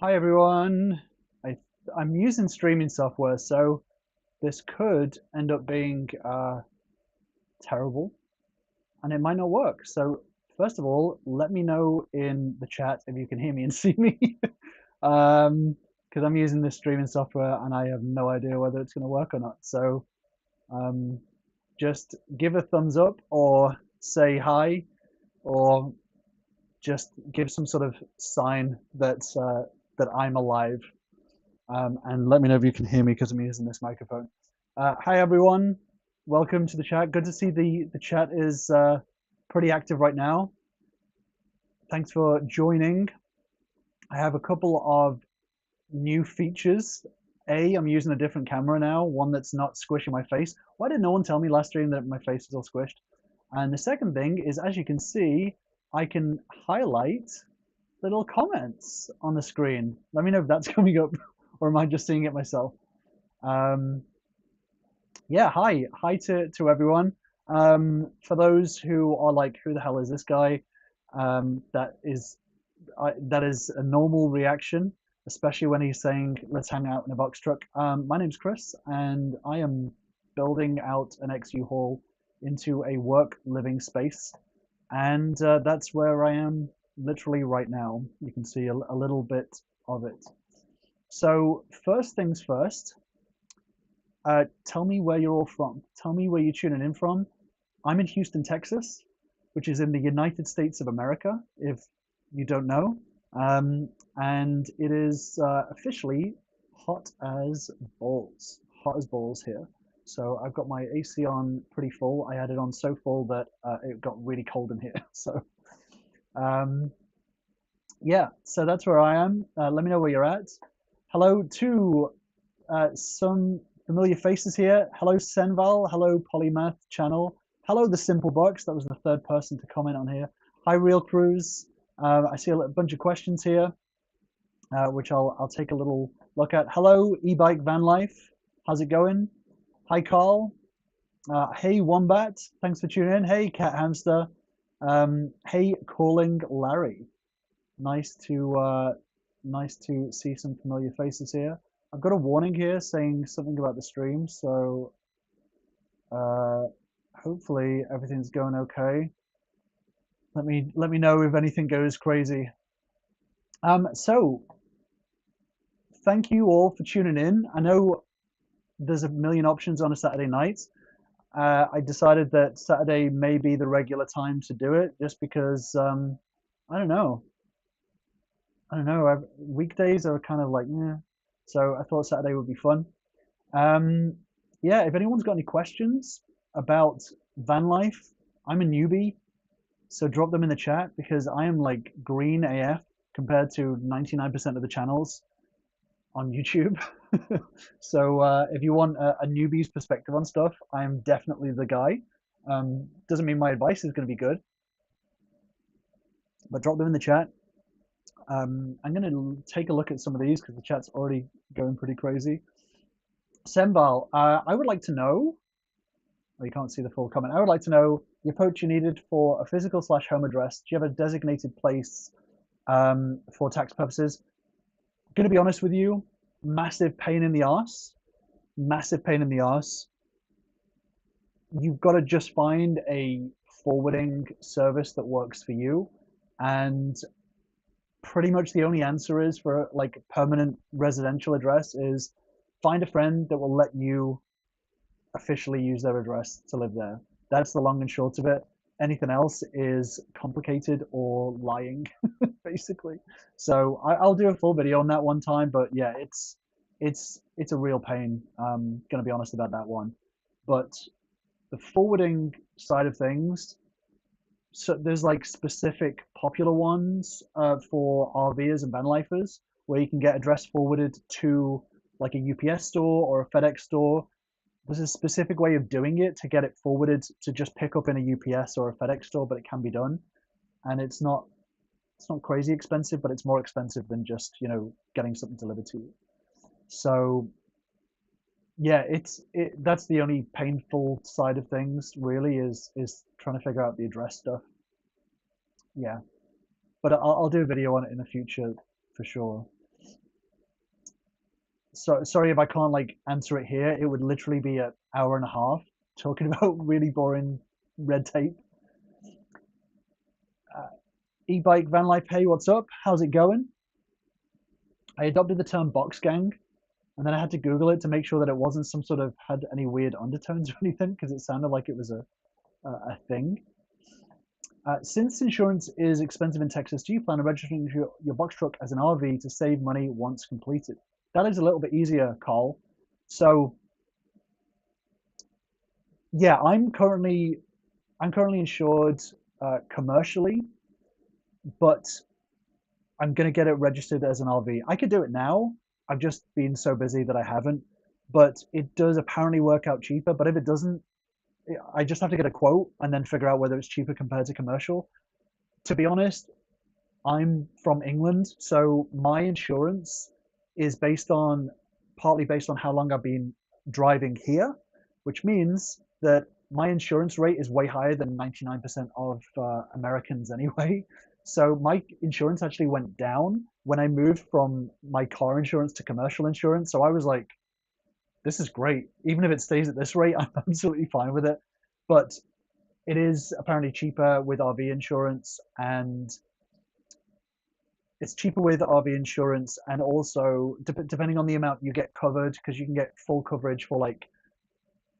Hi everyone. I, I'm using streaming software, so this could end up being terrible and it might not work. So first of all, let me know in the chat if you can hear me and see me. Because I'm using this streaming software and I have no idea whether it's going to work or not. So um, just give a thumbs up or say hi or just give some sort of sign that I'm alive. And let me know if you can hear me because I'm using this microphone. Hi everyone, welcome to the chat. Good to see the chat is pretty active right now. Thanks for joining. I have a couple of new features. I'm using a different camera now, one that's not squishing my face. Why did no one tell me last stream that my face is all squished? And the second thing is, as you can see, I can highlight little comments on the screen. Let me know if that's coming up or am I just seeing it myself? Um, yeah, hi to everyone. For those who are like, who the hell is this guy? That is a normal reaction, especially when he's saying, "Let's hang out in a box truck." My name's Chris, and I am building out an ex-uHaul into a work living space, and that's where I am literally right now. You can see a little bit of it. So first things first. Tell me where you're all from. Tell me where you're tuning in from. I'm in Houston, Texas, which is in the United States of America, if you don't know. And it is officially hot as balls. Hot as balls here. So I've got my AC on pretty full. I had it on so full that it got really cold in here. So um, yeah, so that's where I am. Let me know where you're at. Hello to some familiar faces here. Hello, Senval. Hello, Polymath Channel. Hello, The Simple Box. That was the third person to comment on here. Hi, Real Cruise. I see a bunch of questions here, which I'll take a little look at. Hello, E-Bike Van Life. How's it going? Hi, Carl. Hey, Wombat. Thanks for tuning in. Hey, Cat Hamster. Hey, Calling Larry. Nice to see some familiar faces here. I've got a warning here saying something about the stream, so uh, hopefully everything's going okay. Let me know if anything goes crazy. So thank you all for tuning in. I know there's a million options on a Saturday night. I decided that Saturday may be the regular time to do it, just because I don't know. I don't know. Weekdays are kind of like, yeah. So I thought Saturday would be fun. Um, yeah, if anyone's got any questions about van life, I'm a newbie, so drop them in the chat because I am like green AF compared to 99% of the channels on YouTube. So if you want a newbie's perspective on stuff, I am definitely the guy. Doesn't mean my advice is going to be good, but drop them in the chat. I'm going to take a look at some of these because the chat's already going pretty crazy. Sembal, I would like to know, oh, you can't see the full comment. I would like to know the approach you needed for a physical / home address. Do you have a designated place for tax purposes? I'm going to be honest with you, massive pain in the arse. Massive pain in the arse. You've got to just find a forwarding service that works for you. And pretty much the only answer is for like permanent residential address is find a friend that will let you officially use their address to live there. That's the long and short of it. Anything else is complicated or lying, basically. So I'll do a full video on that one time, but yeah, it's a real pain. I'm gonna be honest about that one. But the forwarding side of things, so there's like specific popular ones for RVers and van lifers where you can get address forwarded to like a UPS store or a FedEx store. There's a specific way of doing it to get it forwarded to just pick up in a UPS or a FedEx store, but it can be done, and it's not crazy expensive, but it's more expensive than just getting something delivered to you. So yeah, that's the only painful side of things really is trying to figure out the address stuff. Yeah, but I'll do a video on it in the future for sure. So sorry if I can't like answer it here. It would literally be an hour and a half talking about really boring red tape. Uh, E-bike van life. Hey, what's up? How's it going? I adopted the term box gang, and then I had to Google it to make sure that it wasn't some sort of had any weird undertones or anything because it sounded like it was a thing. Since insurance is expensive in Texas, do you plan on registering your box truck as an RV to save money once completed? That is a little bit easier, Carl. So yeah, I'm currently insured commercially, but I'm gonna get it registered as an RV. I could do it now. I've just been so busy that I haven't. But it does apparently work out cheaper. But if it doesn't, I just have to get a quote and then figure out whether it's cheaper compared to commercial. To be honest, I'm from England, so my insurance is partly based on how long I've been driving here, which means that my insurance rate is way higher than 99% of Americans anyway. So my insurance actually went down when I moved from my car insurance to commercial insurance. So I was like, this is great. Even if it stays at this rate, I'm absolutely fine with it. But it is apparently cheaper with RV insurance, and it's cheaper with RV insurance, and also depending on the amount you get covered, because you can get full coverage for like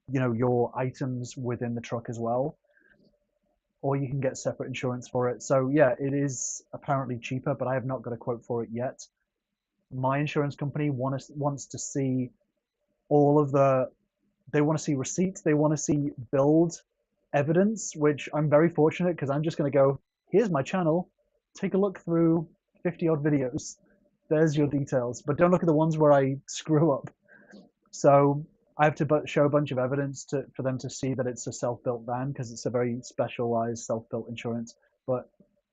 your items within the truck as well, or you can get separate insurance for it. So yeah, it is apparently cheaper, but I have not got a quote for it yet. My insurance company wants to see all of the they want to see receipts, they want to see build evidence, which I'm very fortunate because I'm just going to go, here's my channel, take a look through 50 odd videos. There's your details, but don't look at the ones where I screw up. So I have to show a bunch of evidence for them to see that it's a self-built van because it's a very specialized self-built insurance. But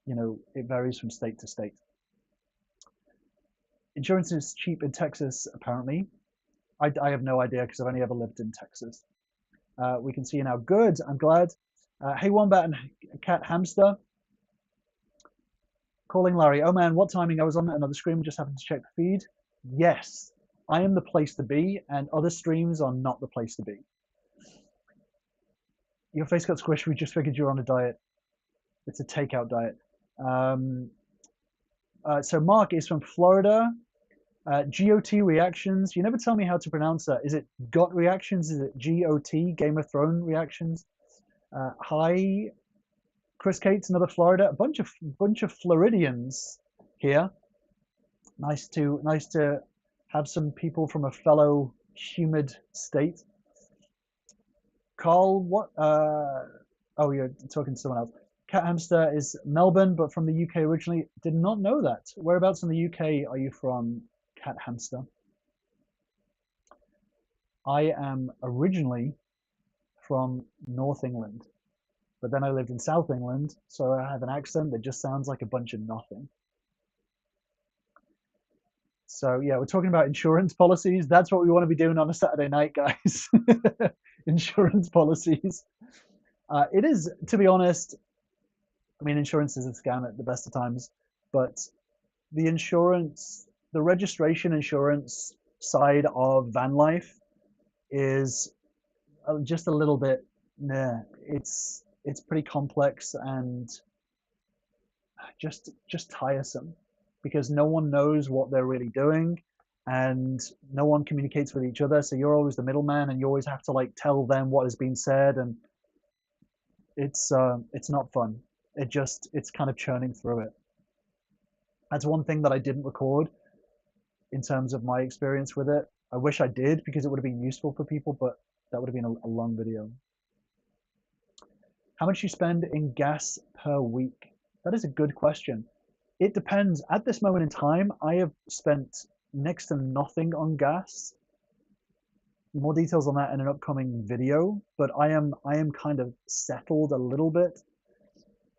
it varies from state to state. Insurance is cheap in Texas, apparently. I have no idea because I've only ever lived in Texas. We can see you now. Good. I'm glad. Hey, Wombat and Cat Hamster. Calling Larry. Oh man, what timing? I was on another stream. Just happened to check the feed. Yes, I am the place to be, and other streams are not the place to be. Your face got squished. We just figured you're on a diet. It's a takeout diet. Um, so Mark is from Florida. GOT reactions. You never tell me how to pronounce that. Is it GOT reactions? Is it GOT? Game of Thrones reactions? Hi, Chris Cates, another Florida. A bunch of Floridians here. Nice to have some people from a fellow humid state. Carl, what? Oh, you're talking to someone else. Cat Hamster is Melbourne, but from the UK originally. Did not know that. Whereabouts in the UK are you from, Cat Hamster? I am originally from North England, but then I lived in South England, so I have an accent that just sounds like a bunch of nothing. So yeah, we're talking about insurance policies. That's what we want to be doing on a Saturday night, guys. Insurance policies. It is, to be honest. I mean, insurance is a scam at the best of times, but the registration insurance side of van life is just a little bit. Nah, it's pretty complex and just tiresome because no one knows what they're really doing and no one communicates with each other, so you're always the middleman and you always have to like tell them what has been said, and it's not fun. It's kind of churning through it. That's one thing that I didn't record in terms of my experience with it. I wish I did because it would have been useful for people, but that would have been a long video. How much you spend in gas per week? That is a good question. It depends. At this moment in time, I have spent next to nothing on gas. More details on that in an upcoming video, but I am kind of settled a little bit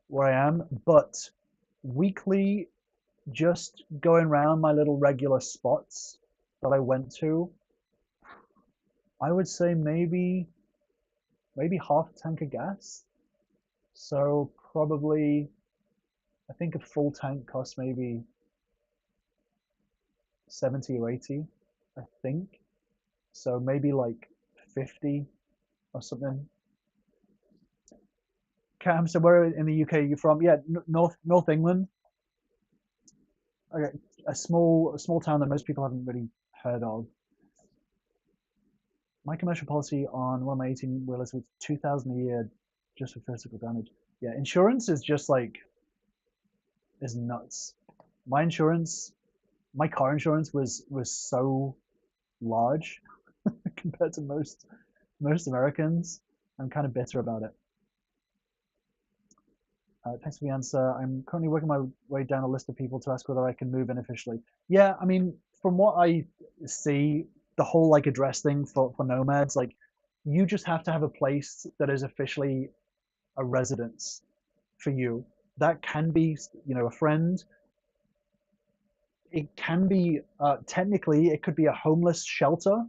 where I am, but weekly, just going around my little regular spots that I went to, I would say maybe half a tank of gas. So probably, I think a full tank costs maybe 70 or 80. I think. So maybe like 50 or something. Cam, so where in the UK are you from? Yeah, North England. Okay, a small town that most people haven't really heard of. My commercial policy on one of my 18 wheelers was 2,000 a year just for physical damage. Yeah, insurance is just like is nuts. My insurance, my car insurance was so large compared to most Americans. I'm kind of bitter about it. Thanks for the answer. I'm currently working my way down a list of people to ask whether I can move in officially. Yeah, I mean, from what I see, the whole like address thing for nomads, like you just have to have a place that is officially a residence for you. That can be, a friend. It can be, technically, it could be a homeless shelter,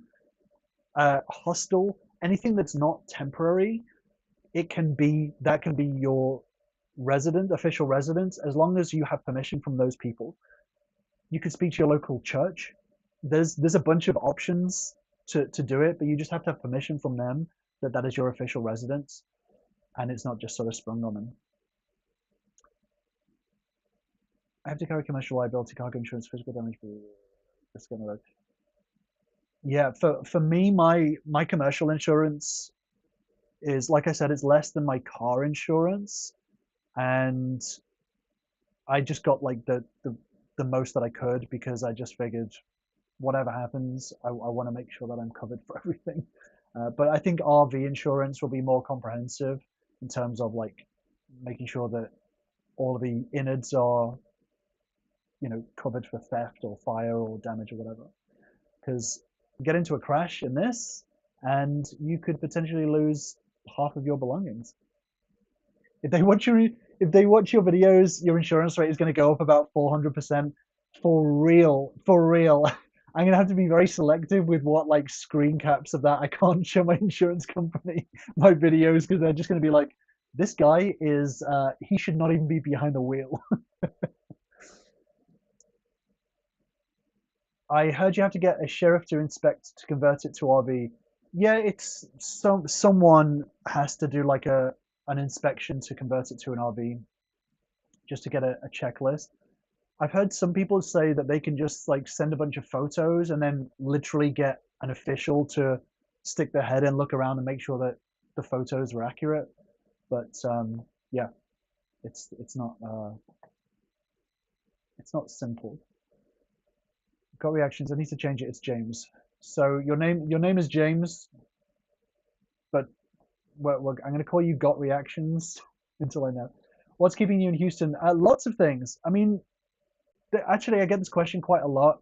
a hostel, anything that's not temporary. That can be your official residence, as long as you have permission from those people. You could speak to your local church. There's a bunch of options to do it, but you just have to have permission from them that that is your official residence, and it's not just sort of sprung on them. I have to carry commercial liability, cargo insurance, physical damage. This going to Yeah, for me, my commercial insurance is, like I said, it's less than my car insurance, and I just got like the most that I could because I just figured whatever happens, I want to make sure that I'm covered for everything. But I think RV insurance will be more comprehensive in terms of like making sure that all of the innards are, covered for theft or fire or damage or whatever. Because get into a crash in this, and you could potentially lose half of your belongings. If they watch your if they watch your videos, your insurance rate is going to go up about 400% for real. For real. I'm gonna have to be very selective with what like screen caps of that. I can't show my insurance company my videos because they're just gonna be like, this guy is he should not even be behind the wheel. I heard you have to get a sheriff to inspect to convert it to RV. Yeah, it's someone has to do like an inspection to convert it to an RV just to get a checklist. I've heard some people say that they can just like send a bunch of photos and then literally get an official to stick their head and look around and make sure that the photos are accurate. But yeah, it's not simple. Got reactions. I need to change it. It's James. So your name is James, but I'm going to call you Got Reactions until I know. What's keeping you in Houston? Lots of things. I mean, actually, I get this question quite a lot.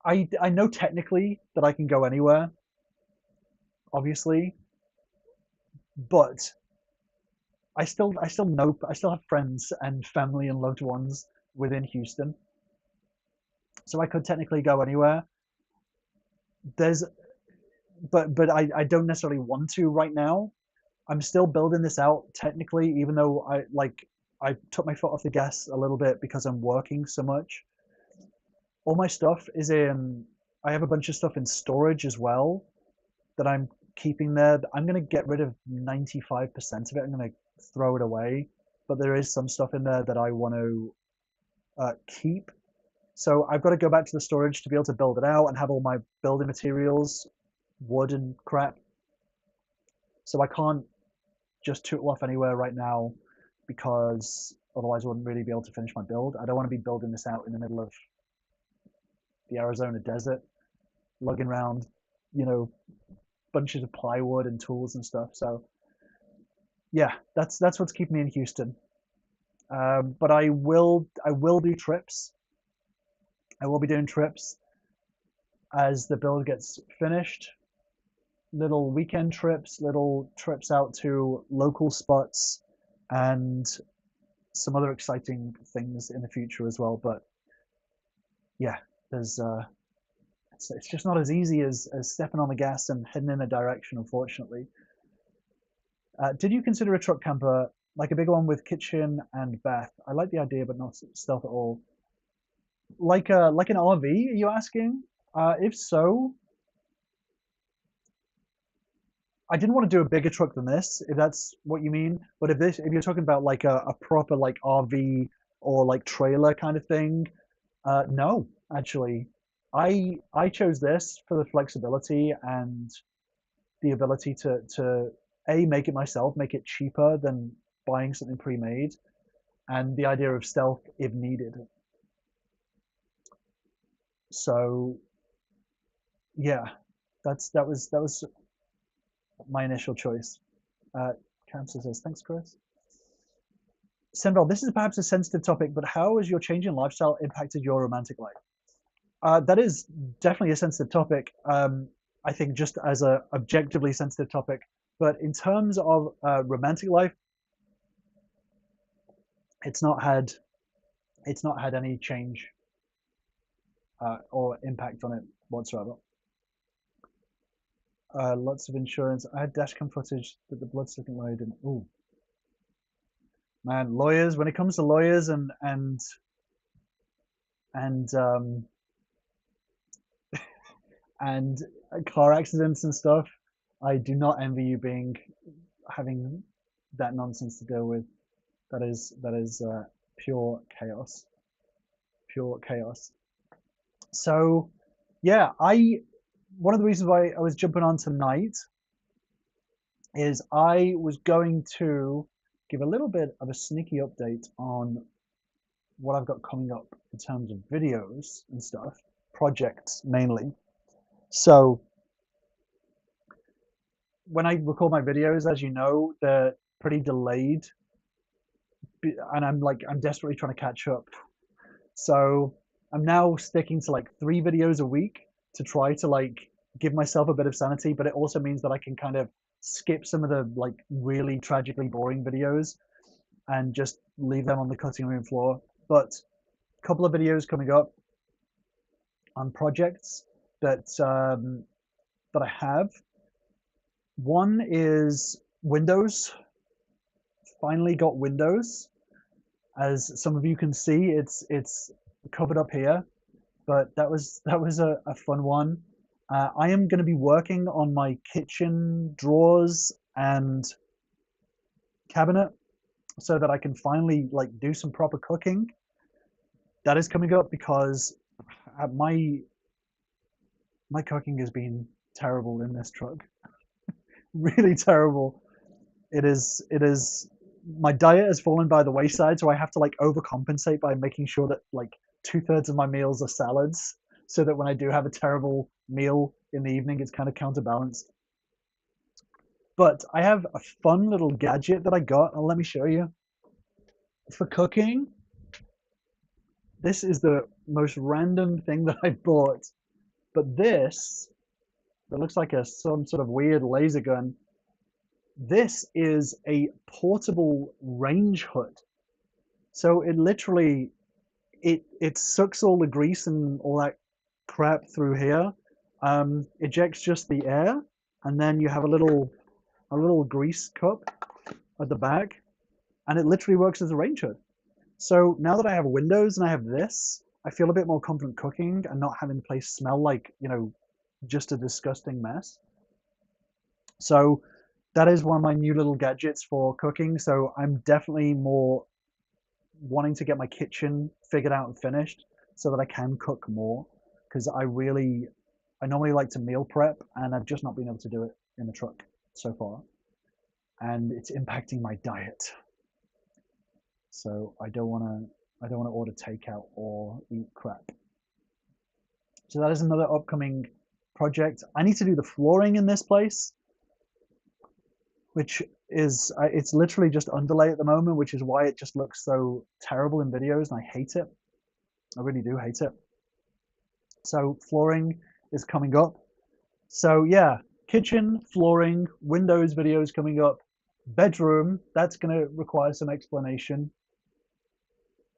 I know technically that I can go anywhere, obviously, but I still have friends and family and loved ones within Houston, so I could technically go anywhere. There's but I don't necessarily want to right now. I'm still building this out technically, even though I took my foot off the gas a little bit because I'm working so much. All my stuff is in. I have a bunch of stuff in storage as well that I'm keeping there. I'm going to get rid of 95% of it. I'm going to throw it away, but there is some stuff in there that I want to keep. So I've got to go back to the storage to be able to build it out and have all my building materials, wood and crap. So I can't just tootle off anywhere right now because otherwise I wouldn't really be able to finish my build. I don't want to be building this out in the middle of the Arizona desert, lugging around, you know, bunches of plywood and tools and stuff. So yeah, that's what's keeping me in Houston. But I will do trips. I will be doing trips as the build gets finished. Little weekend trips, little trips out to local spots, and some other exciting things in the future as well. But yeah, there's it's just not as easy as stepping on the gas and heading in a direction, unfortunately. Did you consider a truck camper, like a bigger one with kitchen and bath? I like the idea, but not stealth at all. like an RV, are you asking? If so, I didn't want to do a bigger truck than this, if that's what you mean. But if you're talking about like a proper like RV or like trailer kind of thing, no, actually, I chose this for the flexibility and the ability to a make it myself, make it cheaper than buying something pre-made, and the idea of stealth if needed. So yeah, that was my initial choice. Uh, Cancer says, thanks, Chris. Senval, this is perhaps a sensitive topic, but how has your change in lifestyle impacted your romantic life? That is definitely a sensitive topic. I think just as a objectively sensitive topic, but in terms of romantic life, it's not had it's not had any change or impact on it whatsoever. Lots of insurance. I had dashcam footage that the blood sucking lawyer didn't. Ooh, man, lawyers. When it comes to lawyers and and car accidents and stuff, I do not envy you being having that nonsense to deal with. That is pure chaos, pure chaos. So, yeah, I one of the reasons why I was jumping on tonight is I was going to give a little bit of a sneaky update on what I've got coming up in terms of videos and stuff, projects mainly. So when I record my videos, as you know, they're pretty delayed, and I'm desperately trying to catch up. So I'm now sticking to like 3 videos a week to try to like give myself a bit of sanity, but it also means that I can kind of skip some of the like really tragically boring videos and just leave them on the cutting room floor. But a couple of videos coming up on projects that I have. One is Windows. Finally got Windows. As some of you can see, it's covered up here, but that was a fun one. I am going to be working on my kitchen drawers and cabinet so that I can finally like do some proper cooking. That is coming up because my cooking has been terrible in this truck, really terrible. It is my diet has fallen by the wayside, so I have to like overcompensate by making sure that like 2/3 of my meals are salads, so that when I do have a terrible meal in the evening, it's kind of counterbalanced. But I have a fun little gadget that I got, and let me show you. For cooking, this is the most random thing that I bought, but this that looks like a some sort of weird laser gun. This is a portable range hood. So it literally it sucks all the grease and all that crap through here, ejects just the air, and then you have a little grease cup at the back, and it literally works as a range hood. So now that I have Windows and I have this, I feel a bit more confident cooking and not having the place smell like, just a disgusting mess. So that is one of my new little gadgets for cooking. So I'm definitely more wanting to get my kitchen figured out and finished so that I can cook more, because I normally like to meal prep, and I've just not been able to do it in the truck so far, and it's impacting my diet. So I don't want to order takeout or eat crap. So that is another upcoming project. I need to do the flooring in this place, which is it's literally just underlay at the moment, which is why it just looks so terrible in videos, and I hate it. I really do hate it. So flooring is coming up. So yeah, kitchen, flooring, windows videos coming up. Bedroom, that's going to require some explanation.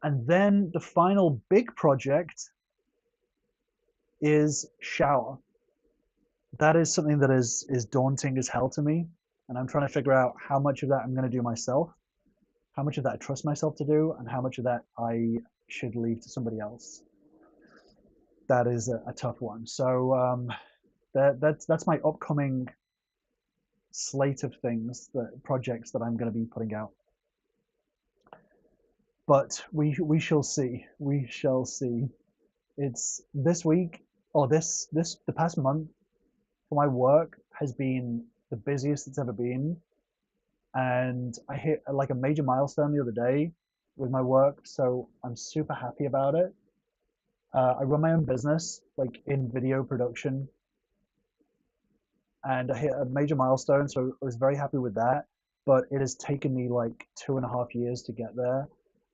And then the final big project is shower. That is something that is daunting as hell to me, and I'm trying to figure out how much of that I'm going to do myself, how much of that I trust myself to do, and how much of that I should leave to somebody else. that is a tough one. So that's my upcoming slate of things, that projects that I'm going to be putting out. But we shall see. We shall see. It's this week, or this the past month for my work has been the busiest it's ever been, and I hit like a major milestone the other day with my work, so I'm super happy about it. I run my own business, like in video production, and I hit a major milestone, so I was very happy with that. But it has taken me like 2.5 years to get there,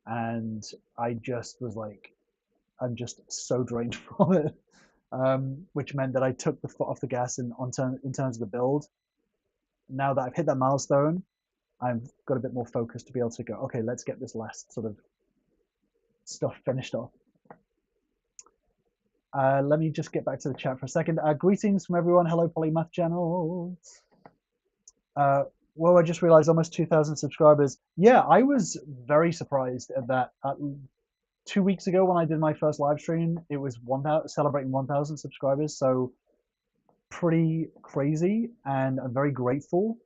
and I just was like, I'm just so drained from it, which meant that I took the foot off the gas in terms of the build. Now that I've hit that milestone, I've got a bit more focus to be able to go, okay, let's get this last sort of stuff finished off. Let me just get back to the chat for a second. Greetings from everyone. Hello, Polymath Channel. Well, I just realized almost 2,000 subscribers. Yeah, I was very surprised at that. 2 weeks ago when I did my first live stream, it was 1,000, celebrating 1,000 subscribers. So pretty crazy, and I'm very grateful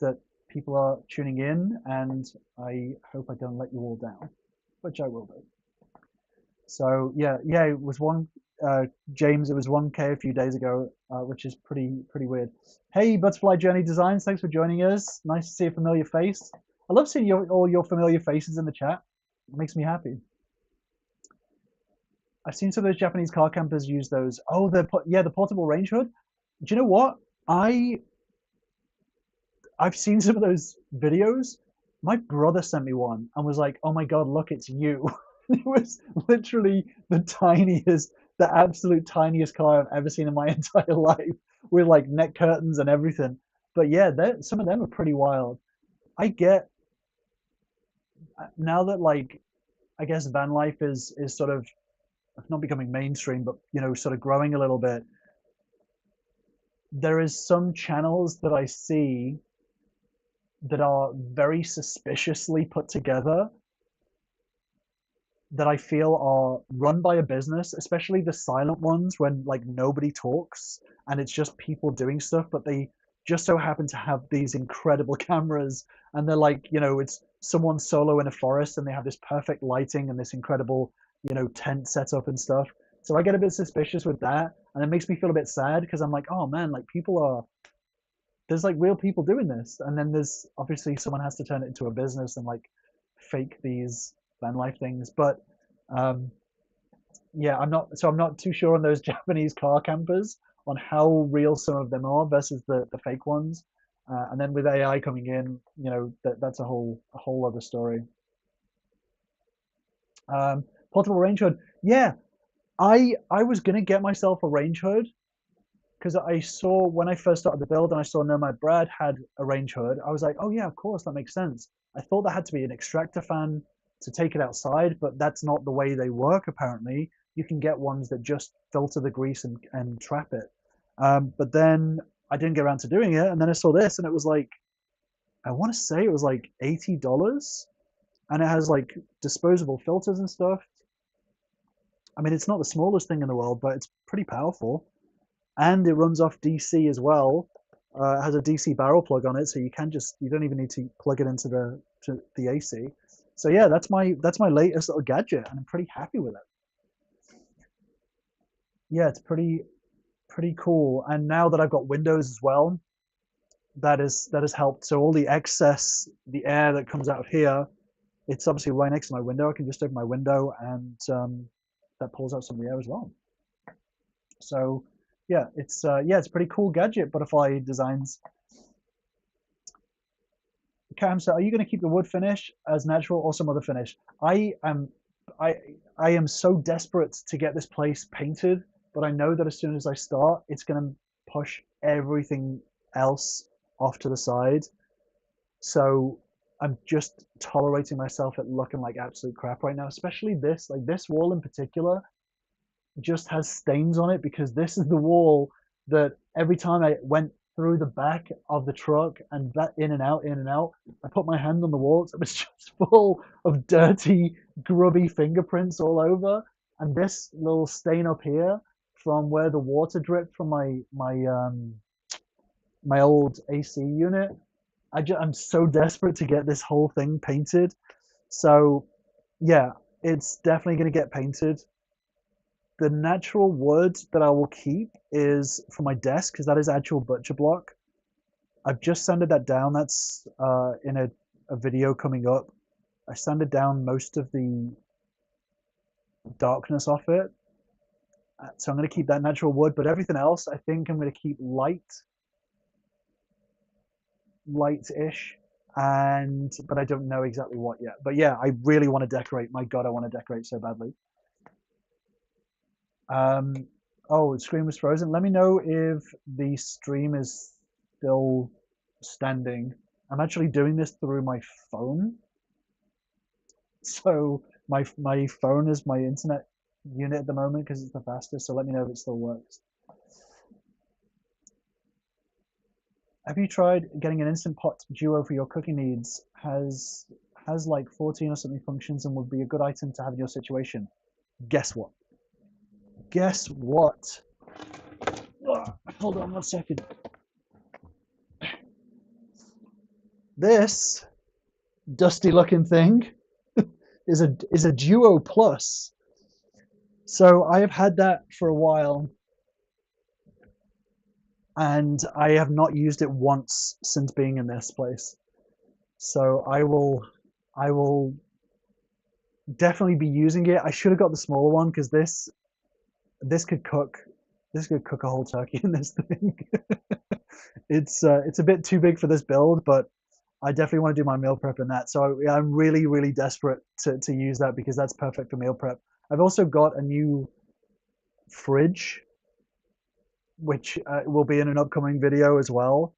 that people are tuning in, and I hope I don't let you all down, which I will do. So yeah, it was James, it was 1K a few days ago, which is pretty weird. Hey, Butterfly Journey Designs, thanks for joining us. Nice to see a familiar face. I love seeing all your familiar faces in the chat. It makes me happy. I've seen some of those Japanese car campers use those. Oh, the portable range hood. Do you know what? I've seen some of those videos. My brother sent me one and was like, "Oh my God, look, it's you." It was literally the absolute tiniest car I've ever seen in my entire life, with like neck curtains and everything. But yeah, some of them are pretty wild. I get now that, like, I guess van life is sort of not becoming mainstream, but sort of growing a little bit. There is some channels that I see that are very suspiciously put together, that I feel are run by a business, especially the silent ones when like nobody talks and it's just people doing stuff, but they just so happen to have these incredible cameras, and they're like, it's someone solo in a forest and they have this perfect lighting and this incredible, tent setup and stuff. So I get a bit suspicious with that, and it makes me feel a bit sad because I'm like, oh man, like there's like real people doing this, and then there's obviously someone has to turn it into a business and like fake these van life things. But yeah, I'm not too sure on those Japanese car campers, on how real some of them are versus the fake ones. And then with AI coming in, that's a whole other story. Portable range hood. Yeah, I was gonna get myself a range hood because I saw when I first started the build and I saw Nomad Brad had a range hood. I was like, oh yeah, of course, that makes sense. I thought that had to be an extractor fan to take it outside, but that's not the way they work apparently. You can get ones that just filter the grease and trap it. But then I didn't get around to doing it, and then I saw this, and it was like, I want to say it was like $80, and it has like disposable filters and stuff. I mean, it's not the smallest thing in the world, but it's pretty powerful, and it runs off DC as well. It has a DC barrel plug on it, so you don't even need to plug it into the AC. So yeah, that's my latest little gadget, and I'm pretty happy with it. Yeah, it's pretty cool. And now that I've got windows as well, that has helped. So all the excess, the air that comes out of here, it's obviously right next to my window. I can just open my window, and that pulls out some of the air as well. So yeah, it's a pretty cool gadget. Butterfly Designs. Cam said, "Are you going to keep the wood finish as natural or some other finish?" I am so desperate to get this place painted, but I know that as soon as I start, it's going to push everything else off to the side. So I'm just tolerating myself at looking like absolute crap right now, especially this wall in particular just has stains on it, because this is the wall that every time I went through the back of the truck and that in and out, I put my hand on the wall. It was just full of dirty, grubby fingerprints all over. and this little stain up here from where the water dripped from my old AC unit. I'm so desperate to get this whole thing painted. So yeah, it's definitely going to get painted. The natural wood that I will keep is for my desk because that is actual butcher block. I've just sanded that down. That's in a video coming up. I sanded down most of the darkness off it. So I'm going to keep that natural wood, but everything else I think I'm going to keep light-ish, and but I don't know exactly what yet. But yeah, I really want to decorate. My God, I want to decorate so badly. Um, oh, the screen was frozen. Let me know if the stream is still standing. I'm actually doing this through my phone, so my phone is my internet unit at the moment because it's the fastest. So let me know if it still works. Have you tried getting an instant pot duo for your cooking needs? Has like 14 or something functions and would be a good item to have in your situation. Guess what? Guess what? Ugh, hold on 1 second. This dusty looking thing is a Duo Plus. So I have had that for a while and I have not used it once since being in this place. So I will definitely be using it. I should have got the smaller one because this could cook a whole turkey in this thing. It's a bit too big for this build, but I definitely want to do my meal prep in that. So yeah, I'm really desperate to use that because that's perfect for meal prep. I've also got a new fridge, which will be in an upcoming video as well.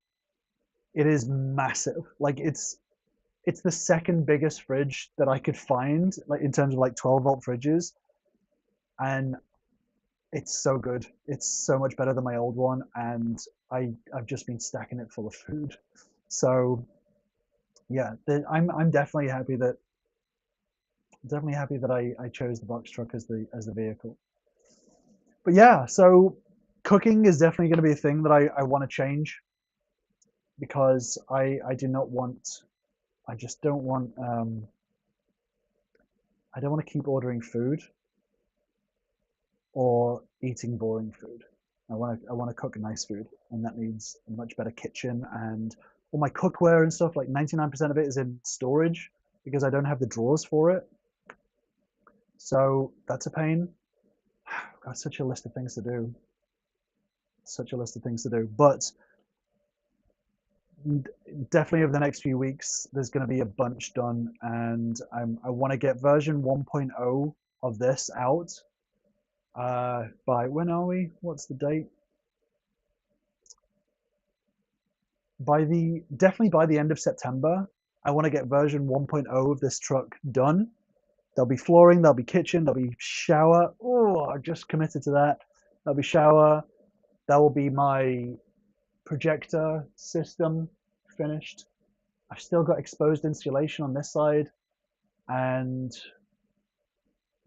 It is massive. Like it's the second biggest fridge that I could find, like in terms of like 12-volt fridges, and it's so good. It's so much better than my old one, and I've just been stacking it full of food. So yeah, I'm definitely happy that I chose the box truck as the vehicle. But yeah, so cooking is definitely going to be a thing that I want to change because I do not want I just don't want I don't want to keep ordering food or eating boring food. I want to cook nice food, and that needs a much better kitchen and all my cookware and stuff. Like 99% of it is in storage because I don't have the drawers for it. So that's a pain. I've got such a list of things to do. Such a list of things to do. But definitely over the next few weeks, there's going to be a bunch done, and I want to get version 1.0 of this out by when are we? What's the date? Definitely by the end of September. I want to get version 1.0 of this truck done. There'll be flooring, there'll be kitchen, there'll be shower. Oh, I just committed to that. There'll be shower. That will be my projector system finished. I've still got exposed insulation on this side and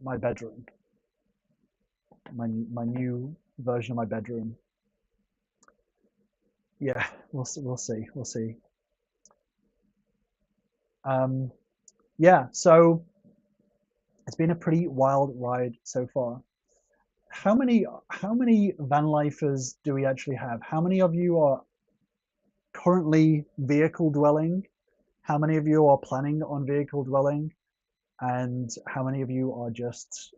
my bedroom, my new version of my bedroom. Yeah, we'll see. Um, yeah, so it's been a pretty wild ride so far. How many van lifers do we actually have? How many of you are currently vehicle dwelling? How many of you are planning on vehicle dwelling? And how many of you are just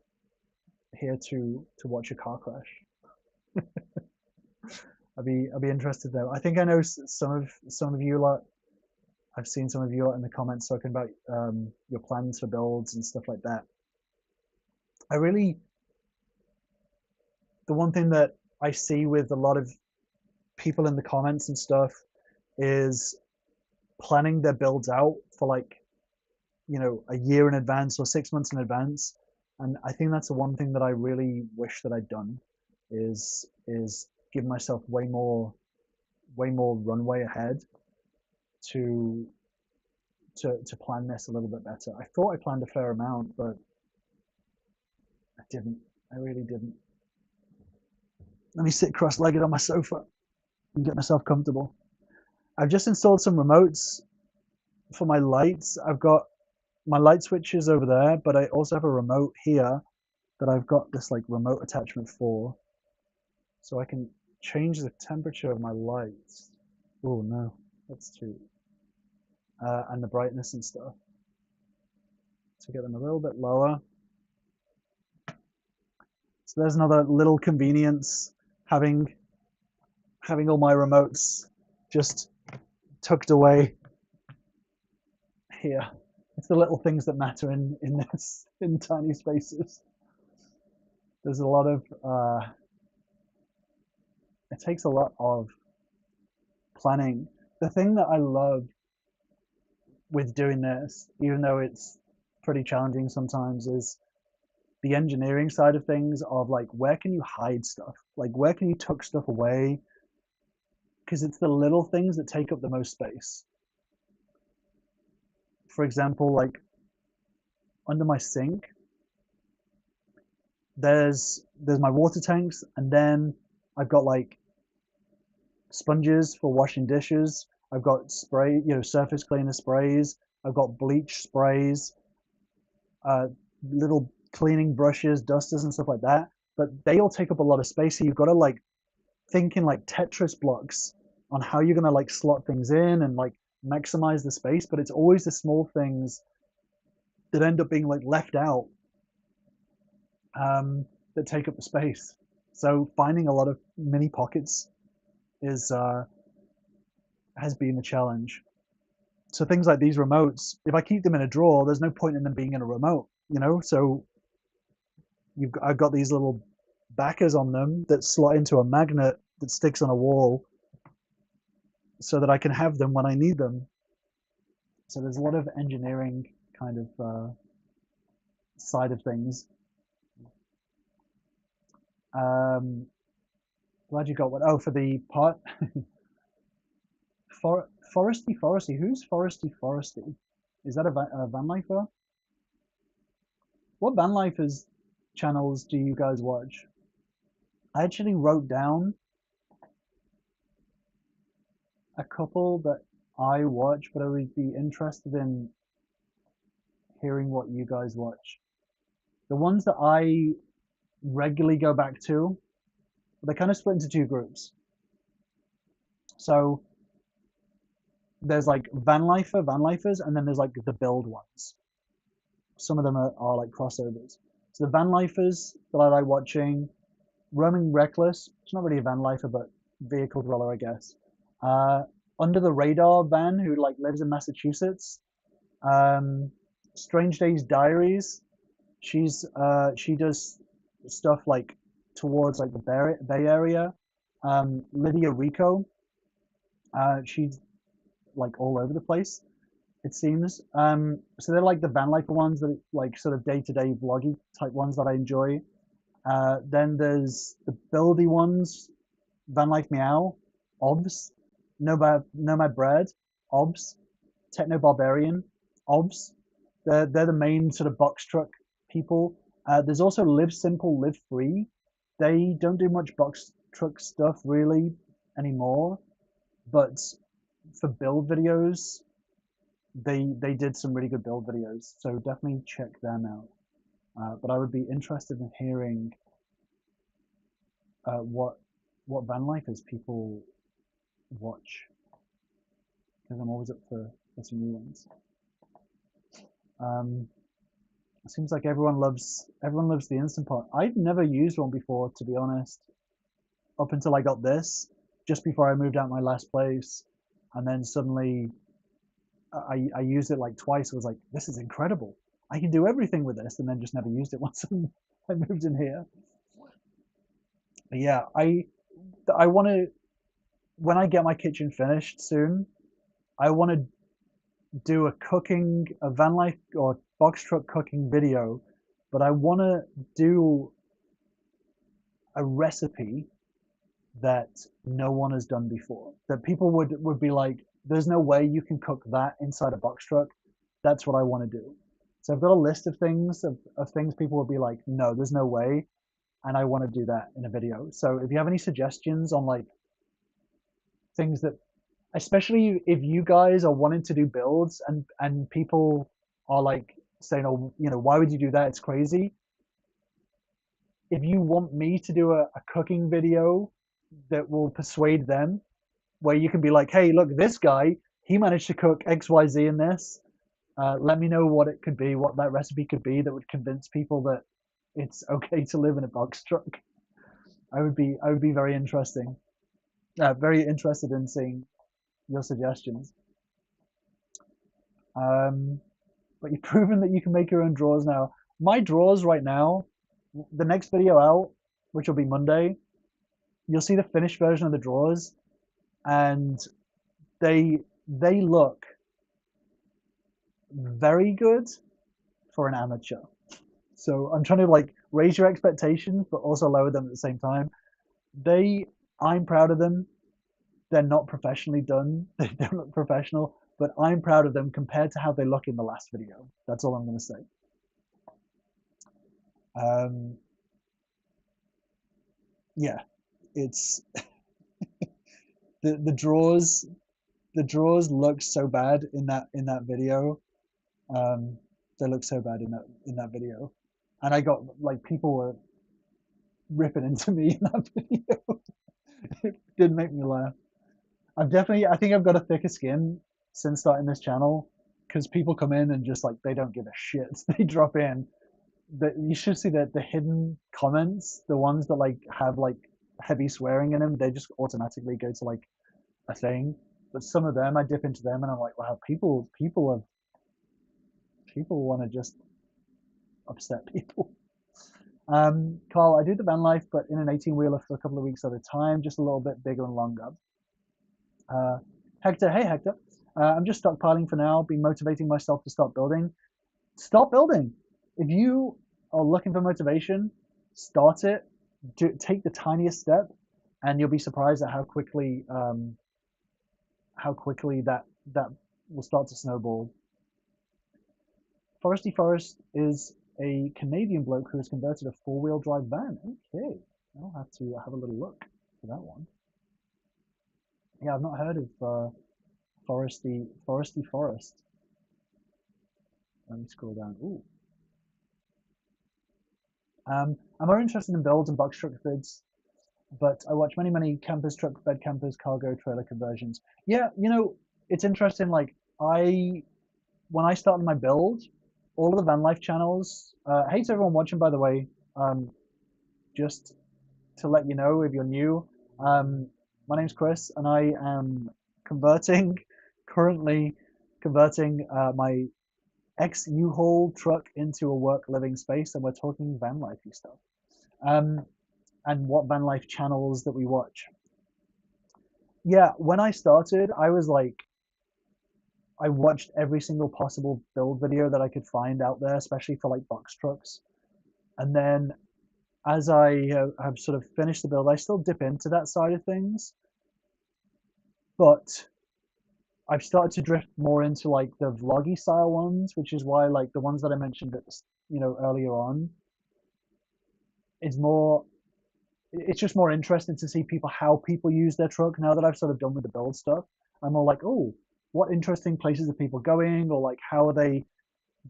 here to watch a car crash? I'd be interested though. I think I know some of you lot. I've seen some of you lot in the comments talking about your plans for builds and stuff like that. I really the one thing that I see with a lot of people in the comments and stuff is planning their builds out for like a year in advance or 6 months in advance, and I think that's the one thing that I really wish that I'd done is give myself way more runway ahead to to plan this a little bit better. I thought I planned a fair amount, but I didn't. I really didn't. Let me sit cross-legged on my sofa and get myself comfortable. I've just installed some remotes for my lights. I've got my light switches over there, but I also have a remote here that I've got this like remote attachment for, so I can change the temperature of my lights. Oh no, that's too, and the brightness and stuff to get them a little bit lower. So there's another little convenience having all my remotes just tucked away here. It's the little things that matter in this in tiny spaces. There's a lot of it takes a lot of planning. The thing that I love with doing this, even though it's pretty challenging sometimes, is the engineering side of things of like where can you hide stuff? Like where can you tuck stuff away? Because it's the little things that take up the most space. For example, like under my sink, there's my water tanks, and then I've got like sponges for washing dishes. I've got spray, surface cleaner sprays. I've got bleach sprays, uh, little cleaning brushes, dusters, and stuff like that. But they all take up a lot of space, so you've got to like think in like Tetris blocks on how you're gonna like slot things in and like maximize the space. But it's always the small things that end up being like left out, that take up the space. So finding a lot of mini pockets is has been a challenge. So things like these remotes, if I keep them in a drawer, there's no point in them being in a remote, So I've got these little backers on them that slot into a magnet that sticks on a wall, so that I can have them when I need them. So there's a lot of engineering kind of side of things. Glad you got one. Oh, for the pot. Foresty. Who's Foresty? Is that a van lifer? What van lifers channels do you guys watch? I actually wrote down a couple that I watch, but I would be interested in hearing what you guys watch. The ones that I regularly go back to, they kind of split into two groups. So there's like van lifers, and then there's like the build ones. Some of them are like crossovers. So the van lifers that I like watching, Roaming Reckless. It's not really a van lifer, but vehicle dweller, I guess. Under the Radar Van, who like lives in Massachusetts. Strange Days Diaries. She does stuff like towards like the Bay Area. Lydia Rico. She's like all over the place, it seems. So they're like the van lifer ones that like sort of day-to-day vloggy type ones that I enjoy. Then there's the buildy ones, Van Life Meow, Obs, Nomad Bread, Obs, Techno Barbarian, Obs. They're the main sort of box truck people. There's also Live Simple, Live Free. They don't do much box truck stuff really anymore, but for build videos, they did some really good build videos. So definitely check them out. But I would be interested in hearing what van lifers people watch, because I'm always up for some new ones. It seems like everyone loves the Instant Pot. I've never used one before, to be honest, up until I got this, just before I moved out my last place, and then suddenly I used it like twice. I was like, this is incredible. I can do everything with this, and then just never used it once I moved in here. But yeah, I want to, when I get my kitchen finished soon, I want to do a van life or box truck cooking video, but I want to do a recipe that no one has done before, that people would be like, there's no way you can cook that inside a box truck. That's what I want to do. So I've got a list of things people will be like, no, there's no way, and I want to do that in a video. So if you have any suggestions on like things that, especially if you guys are wanting to do builds and people are like saying, oh, why would you do that? It's crazy. If you want me to do a cooking video that will persuade them, where you can be like, hey, look, this guy, he managed to cook XYZ in this. Let me know what it could be, what that recipe could be that would convince people that it's okay to live in a box truck. I would be very interested in seeing your suggestions. Um, but you've proven that you can make your own drawers now. My drawers right now, the next video out, which will be Monday, you'll see the finished version of the drawers, and they they look very good for an amateur. So I'm trying to like raise your expectations, but also lower them at the same time. They, I'm proud of them. They're not professionally done. They don't look professional, but I'm proud of them compared to how they look in the last video. That's all I'm going to say. Um, yeah, it's the drawers. The drawers look so bad in that video. Um, they look so bad in that video, and I got like people were ripping into me in that video. It did make me laugh. I think I've got a thicker skin since starting this channel because people come in and just like they don't give a shit. They drop in. You should see the hidden comments, the ones that like have like heavy swearing in them. They just automatically go to like a thing. But some of them, I dip into them and I'm like, wow, people want to just upset people. Carl, I do the van life, but in an 18-wheeler for a couple of weeks at a time, just a little bit bigger and longer. Uh, Hector, hey Hector, I'm just stockpiling for now, been motivating myself to start building. Start building. If you are looking for motivation, start it. Take the tiniest step, and you'll be surprised at how quickly that will start to snowball. Foresty Forest is a Canadian bloke who has converted a four-wheel drive van. Okay, I'll have to have a little look for that one. Yeah, I've not heard of Foresty Forest. Let me scroll down. Ooh. I'm more interested in builds and box truck vids, but I watch many campers, truck bed campers, cargo trailer conversions. Yeah, it's interesting. Like when I started my build, all of the van life channels. Hey to everyone watching, by the way. Just to let you know if you're new, my name's Chris, and I am currently converting my ex-uHaul truck into a work living space, and we're talking van lifey stuff. And what van life channels that we watch. Yeah, when I started, I was like, I watched every single possible build video that I could find out there, especially for like box trucks. And then as I have sort of finished the build, I still dip into that side of things, but I've started to drift more into like the vloggy style ones, which is why like the ones that I mentioned earlier on, it's more it's just more interesting to see how people use their truck now that I've sort of done with the build stuff. I'm more like, oh, what interesting places are people going, or like how are they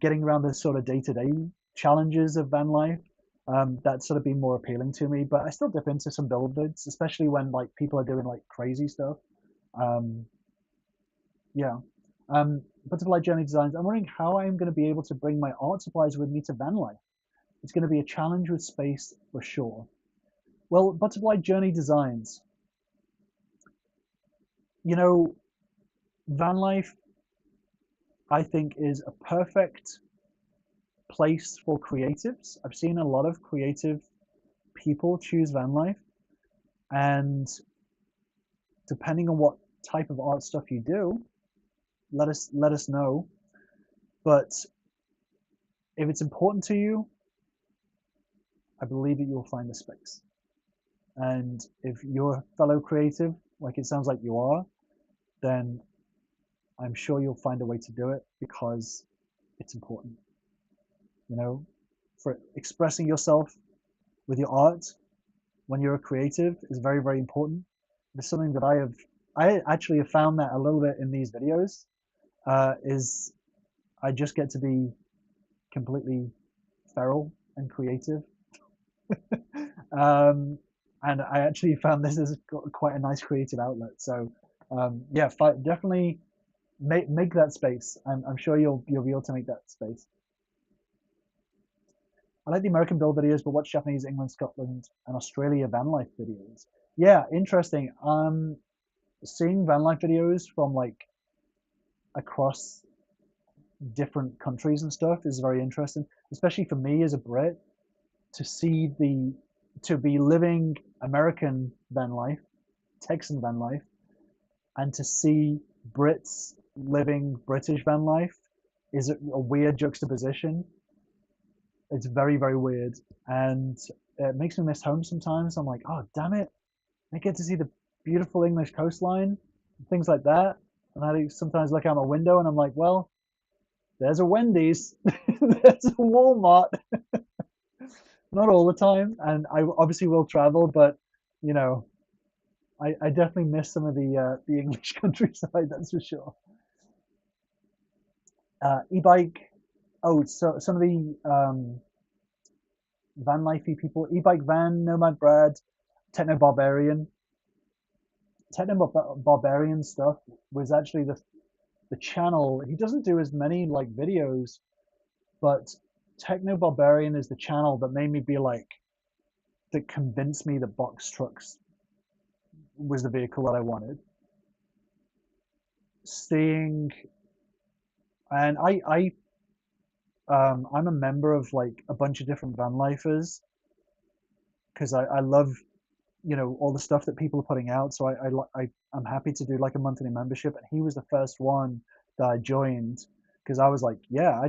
getting around the sort of day-to-day challenges of van life. That's sort of been more appealing to me, but I still dip into some build vids, especially when like people are doing like crazy stuff. Um, yeah. Butterfly Journey Designs. I'm wondering how I'm going to be able to bring my art supplies with me to van life. It's going to be a challenge with space for sure. Well, Butterfly Journey Designs. You know, van life, I think, is a perfect place for creatives. I've seen a lot of creative people choose van life, and depending on what type of art stuff you do, let us know. But if it's important to you, I believe that you'll find the space. And if you're a fellow creative, like it sounds like you are, then I'm sure you'll find a way to do it because it's important. you know, for expressing yourself with your art when you're a creative is very, very important. It's something that I actually have found that a little bit in these videos, is I just get to be completely feral and creative. um, and I actually found this is quite a nice creative outlet. So yeah, definitely make that space. I'm sure you'll be able to make that space. I like the American build videos, but watch Japanese, England, Scotland, and Australia van life videos. Yeah, interesting. Seeing van life videos from like across different countries and stuff is very interesting, especially for me as a Brit to see to be living American van life, Texan van life, and to see Brits living British van life is a weird juxtaposition. It's very, very weird. And it makes me miss home sometimes. I'm like, oh, damn it. I get to see the beautiful English coastline, things like that. And I sometimes look out my window and I'm like, well, there's a Wendy's, there's a Walmart. Not all the time. And I obviously will travel, but, you know, I definitely miss some of the English countryside, that's for sure. E-bike. Oh, so some of the van lifey people, e-bike van, Nomad Brad, Techno Barbarian. Techno Barbarian stuff was actually the channel. He doesn't do as many like videos, but Techno Barbarian is the channel that made me be like, that convinced me that box trucks was the vehicle that I wanted. Seeing, and I'm a member of like a bunch of different van lifers because I love, you know, all the stuff that people are putting out. So I'm happy to do like a monthly membership. And he was the first one that I joined because I was like, yeah,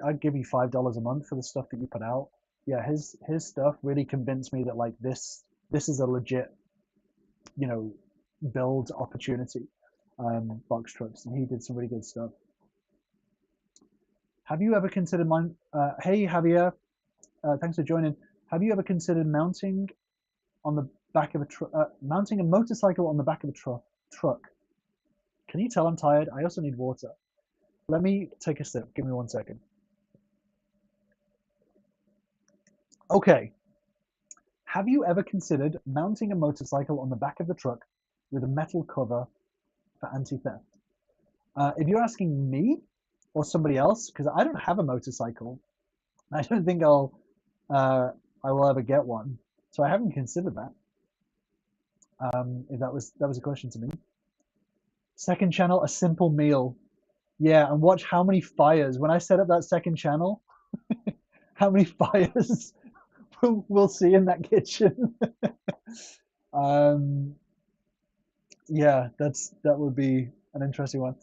I'd give you $5 a month for the stuff that you put out. Yeah, his stuff really convinced me that like this is a legit, you know, build opportunity. Box trucks, and he did some really good stuff. Have you ever considered mine? Hey Javier, thanks for joining. Have you ever considered on the back of mounting a motorcycle on the back of a truck? Can you tell I'm tired? I also need water. Let me take a sip. Give me 1 second. Okay. Have you ever considered mounting a motorcycle on the back of the truck with a metal cover for anti-theft? If you're asking me or somebody else, because I don't have a motorcycle, I don't think uh, I will ever get one. So I haven't considered that. If that was a question to me. Second channel, a simple meal. Yeah, and watch how many fires. When I set up that second channel, how many fires we'll see in that kitchen. um, yeah, that would be an interesting one.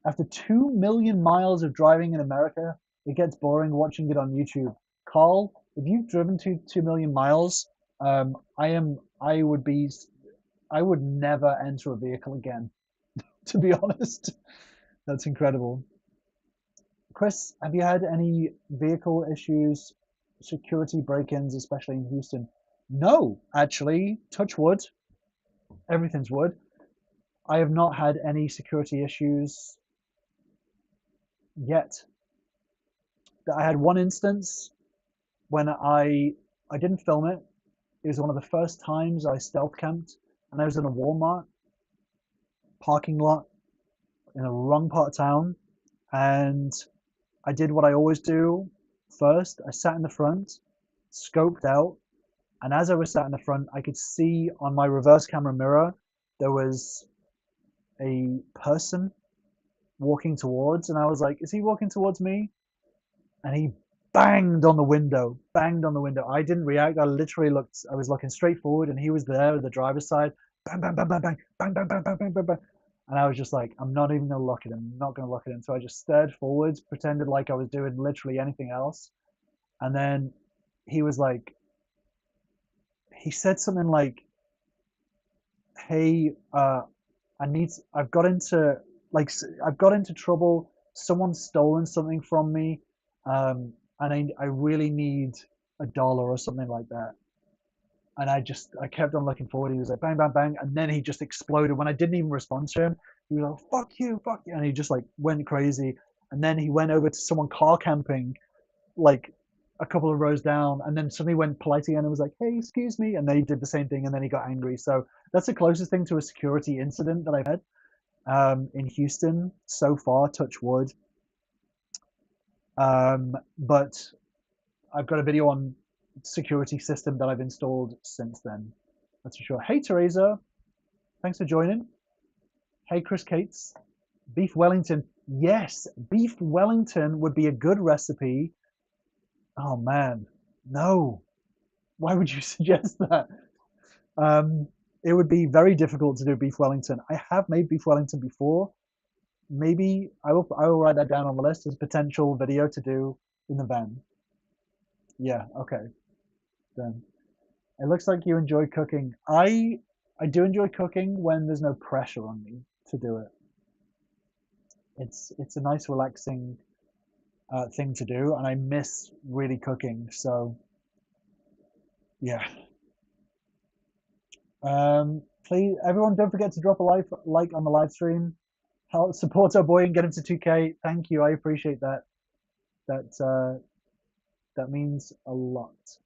After 2 million miles of driving in America, it gets boring watching it on YouTube. Carl, if you've driven 2 million miles, I would be, I would never enter a vehicle again, to be honest. That's incredible. Chris, have you had any vehicle issues, security break-ins, especially in Houston? No, actually, touch wood, everything's wood. I have not had any security issues yet. I had one instance when I didn't film it. It was one of the first times I stealth camped, and I was in a Walmart parking lot in a wrong part of town, and I did what I always do first. I sat in the front, scoped out, and as I was sat in the front, I could see on my reverse camera mirror there was a person walking towards, and I was like, "Is he walking towards me?" And he banged on the window. I didn't react. I literally looked. I was looking straight forward, and he was there at the driver's side. Bang, bang, bang, bang, bang, bang, bang, bang, bang, bang, bang, bang. And I was just like, I'm not even gonna look at him. I'm not gonna look at him. So I just stared forwards, pretended like I was doing literally anything else. And then he was like, he said something like, "Hey, I've got I've got into trouble. Someone's stolen something from me. and I really need $1 or something like that. And I kept on looking forward. He was like bang, bang, bang, and then he just exploded. When I didn't even respond to him, he was like, fuck you, and he just like went crazy. And then he went over to someone car camping, like a couple of rows down, and then suddenly went polite again and was like, hey, excuse me, and they did the same thing, and then he got angry. So that's the closest thing to a security incident that I've had in Houston so far, touch wood. But I've got a video on security system that I've installed since then. That's for sure. Hey, Teresa. Thanks for joining. Hey, Chris Cates. Beef Wellington. Yes, beef Wellington would be a good recipe. Oh, man. No. Why would you suggest that? It would be very difficult to do beef Wellington. I have made beef Wellington before. Maybe I will write that down on the list as a potential video to do in the van. Yeah, okay. Then it looks like you enjoy cooking. I do enjoy cooking when there's no pressure on me to do it. It's a nice relaxing thing to do, and I miss really cooking. So yeah. Please, everyone, don't forget to drop a like on the live stream. Help support our boy and get him to 2K. Thank you, I appreciate that. That that means a lot.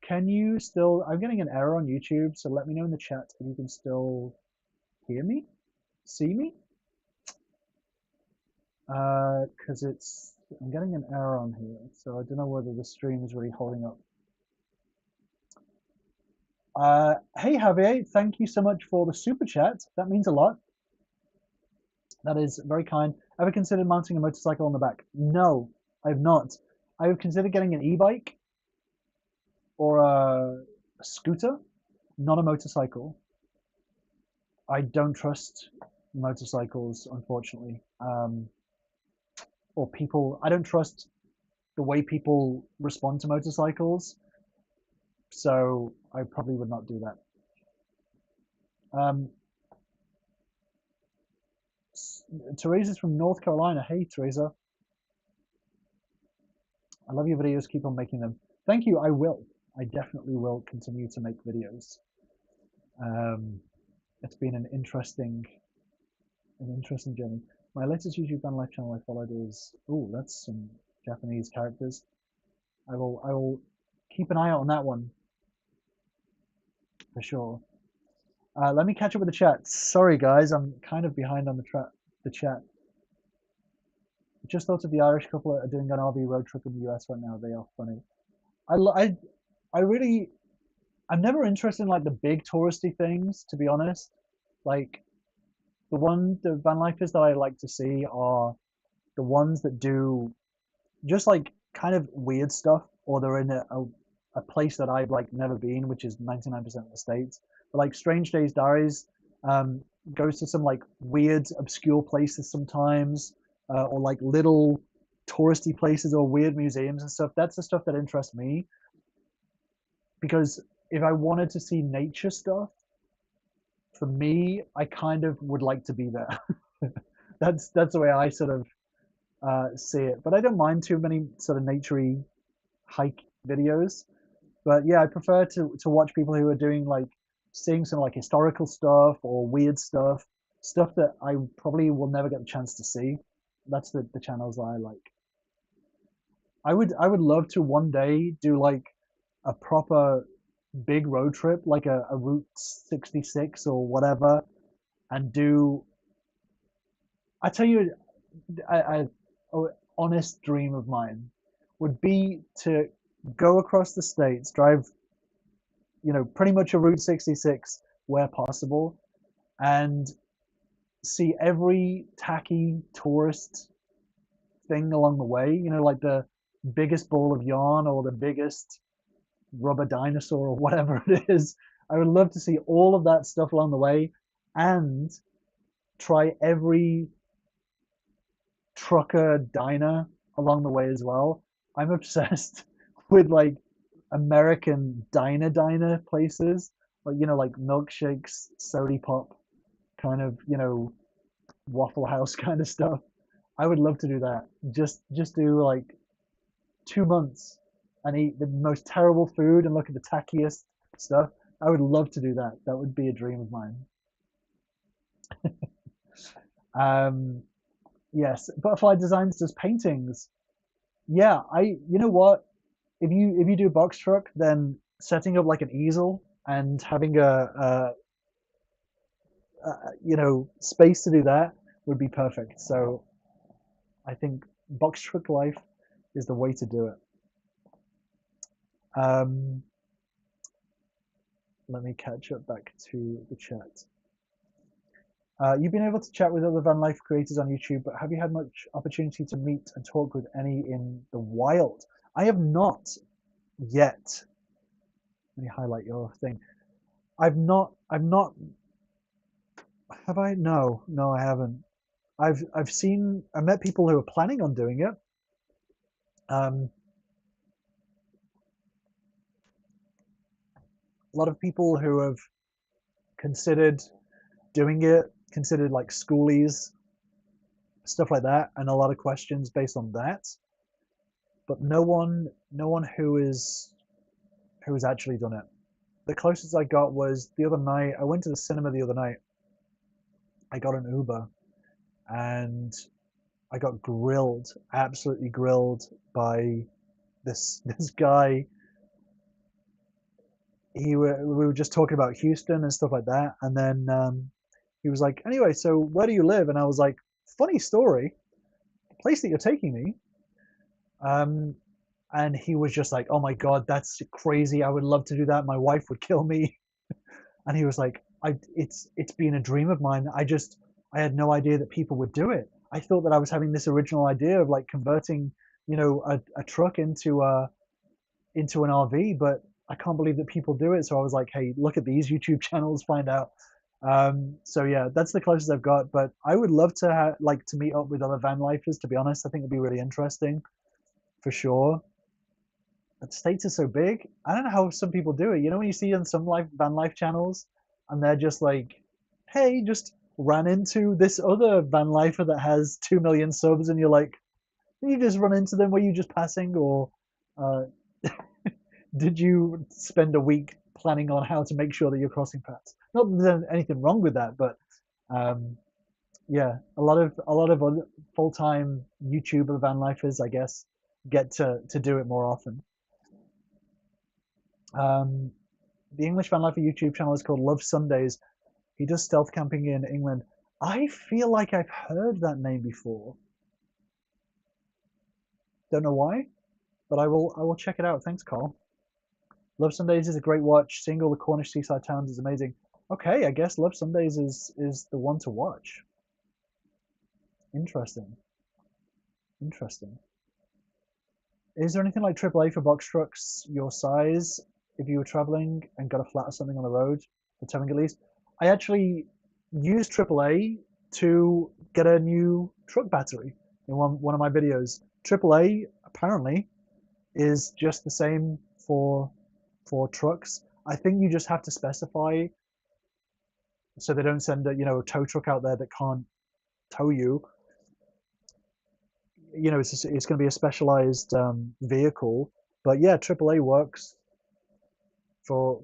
Can you still? I'm getting an error on YouTube, so let me know in the chat if you can still hear me, see me. Because I'm getting an error on here, so I don't know whether the stream is really holding up. Hey Javier, thank you so much for the super chat. That means a lot. That is very kind. Ever considered mounting a motorcycle on the back? No, I've not. I have considered getting an e-bike or a scooter, not a motorcycle. I don't trust motorcycles, unfortunately. Or people, I don't trust the way people respond to motorcycles, so I probably would not do that. Teresa's from North Carolina. Hey, Teresa. I love your videos. Keep on making them. Thank you. I will. I definitely will continue to make videos. It's been an interesting journey. My latest YouTube van life channel I followed is that's some Japanese characters. I will keep an eye out on that one for sure. Let me catch up with the chat. Sorry guys, I'm kind of behind on the chat. Just thought of the Irish couple that are doing an RV road trip in the US right now. They are funny. I really, I'm never interested in like the big touristy things, to be honest. Like the van lifers that I like to see are the ones that do just like kind of weird stuff, or they're in a place that I've like never been, which is 99% of the states. But like Strange Days Diaries um, goes to some like weird, obscure places sometimes, or like little touristy places or weird museums and stuff. That's the stuff that interests me because if I wanted to see nature stuff, for me, I kind of would like to be there. That's the way I sort of see it. But I don't mind too many sort of naturey hike videos. But yeah, I prefer to watch people who are doing like seeing some like historical stuff or weird stuff that I probably will never get the chance to see. That's the channels that I like. I would love to one day do like a proper big road trip, like a Route 66 or whatever, and do. I tell you, a honest dream of mine would be to go across the states, drive, pretty much a Route 66 where possible, and see every tacky tourist thing along the way. Like the biggest ball of yarn or the biggest rubber dinosaur or whatever it is. I would love to see all of that stuff along the way and try every trucker diner along the way as well. I'm obsessed with like American diner places, like milkshakes, sody pop, kind of, Waffle House kind of stuff. I would love to do that. Just do like 2 months and eat the most terrible food and look at the tackiest stuff. I would love to do that. That would be a dream of mine. Um, yes, butterfly designs does paintings. Yeah, you know what? If you do box truck, then setting up like an easel and having space to do that would be perfect. So I think box truck life is the way to do it. Um, Let me catch up back to the chat. You've been able to chat with other van life creators on YouTube, but have you had much opportunity to meet and talk with any in the wild? I have not yet. Let me highlight your thing. I've not. Have I? No, no, I haven't. I met people who are planning on doing it. Um, a lot of people who have considered doing it, considered like schoolies, stuff like that, and a lot of questions based on that. But no one who has actually done it. The closest I got was the other night. I went to the cinema the other night. I got an Uber and I got grilled, absolutely grilled by this guy. We were just talking about Houston and stuff like that, and then he was like, "Anyway, so where do you live?" And I was like, "Funny story, the place that you're taking me." Um, and he was just like, "Oh my God, that's crazy! I would love to do that. My wife would kill me." And he was like, it's been a dream of mine. I had no idea that people would do it. I thought that I was having this original idea of like converting, a truck into an RV, but I can't believe that people do it. So I was like, hey, look at these YouTube channels, find out. So yeah, that's the closest I've got. But I would love to like to meet up with other van lifers. To be honest, I think it'd be really interesting for sure. But the States are so big. I don't know how some people do it. You know, when you see on some life van life channels, and they're just like, "Hey, just ran into this other van lifer that has 2 million subs," and you're like, "Did you just run into them? Were you just passing, or uh, did you spend a week planning on how to make sure that you're crossing paths?" Not that there's anything wrong with that, but um, yeah, a lot of full-time YouTuber van lifers, I guess, get to do it more often. Um, the English van lifer YouTube channel is called Love Sundays. He does stealth camping in England. I feel like I've heard that name before. Don't know why, but I will check it out. Thanks, Carl. Love Sundays is a great watch. Seeing all the Cornish seaside towns is amazing. Okay, I guess Love Sundays is the one to watch. Interesting. Interesting. Is there anything like AAA for box trucks your size if you were traveling and got a flat or something on the road for towing at least? I actually used AAA to get a new truck battery in one of my videos. AAA apparently is just the same for trucks. I think you just have to specify so they don't send a tow truck out there that can't tow you. It's going to be a specialized vehicle. But yeah, AAA works for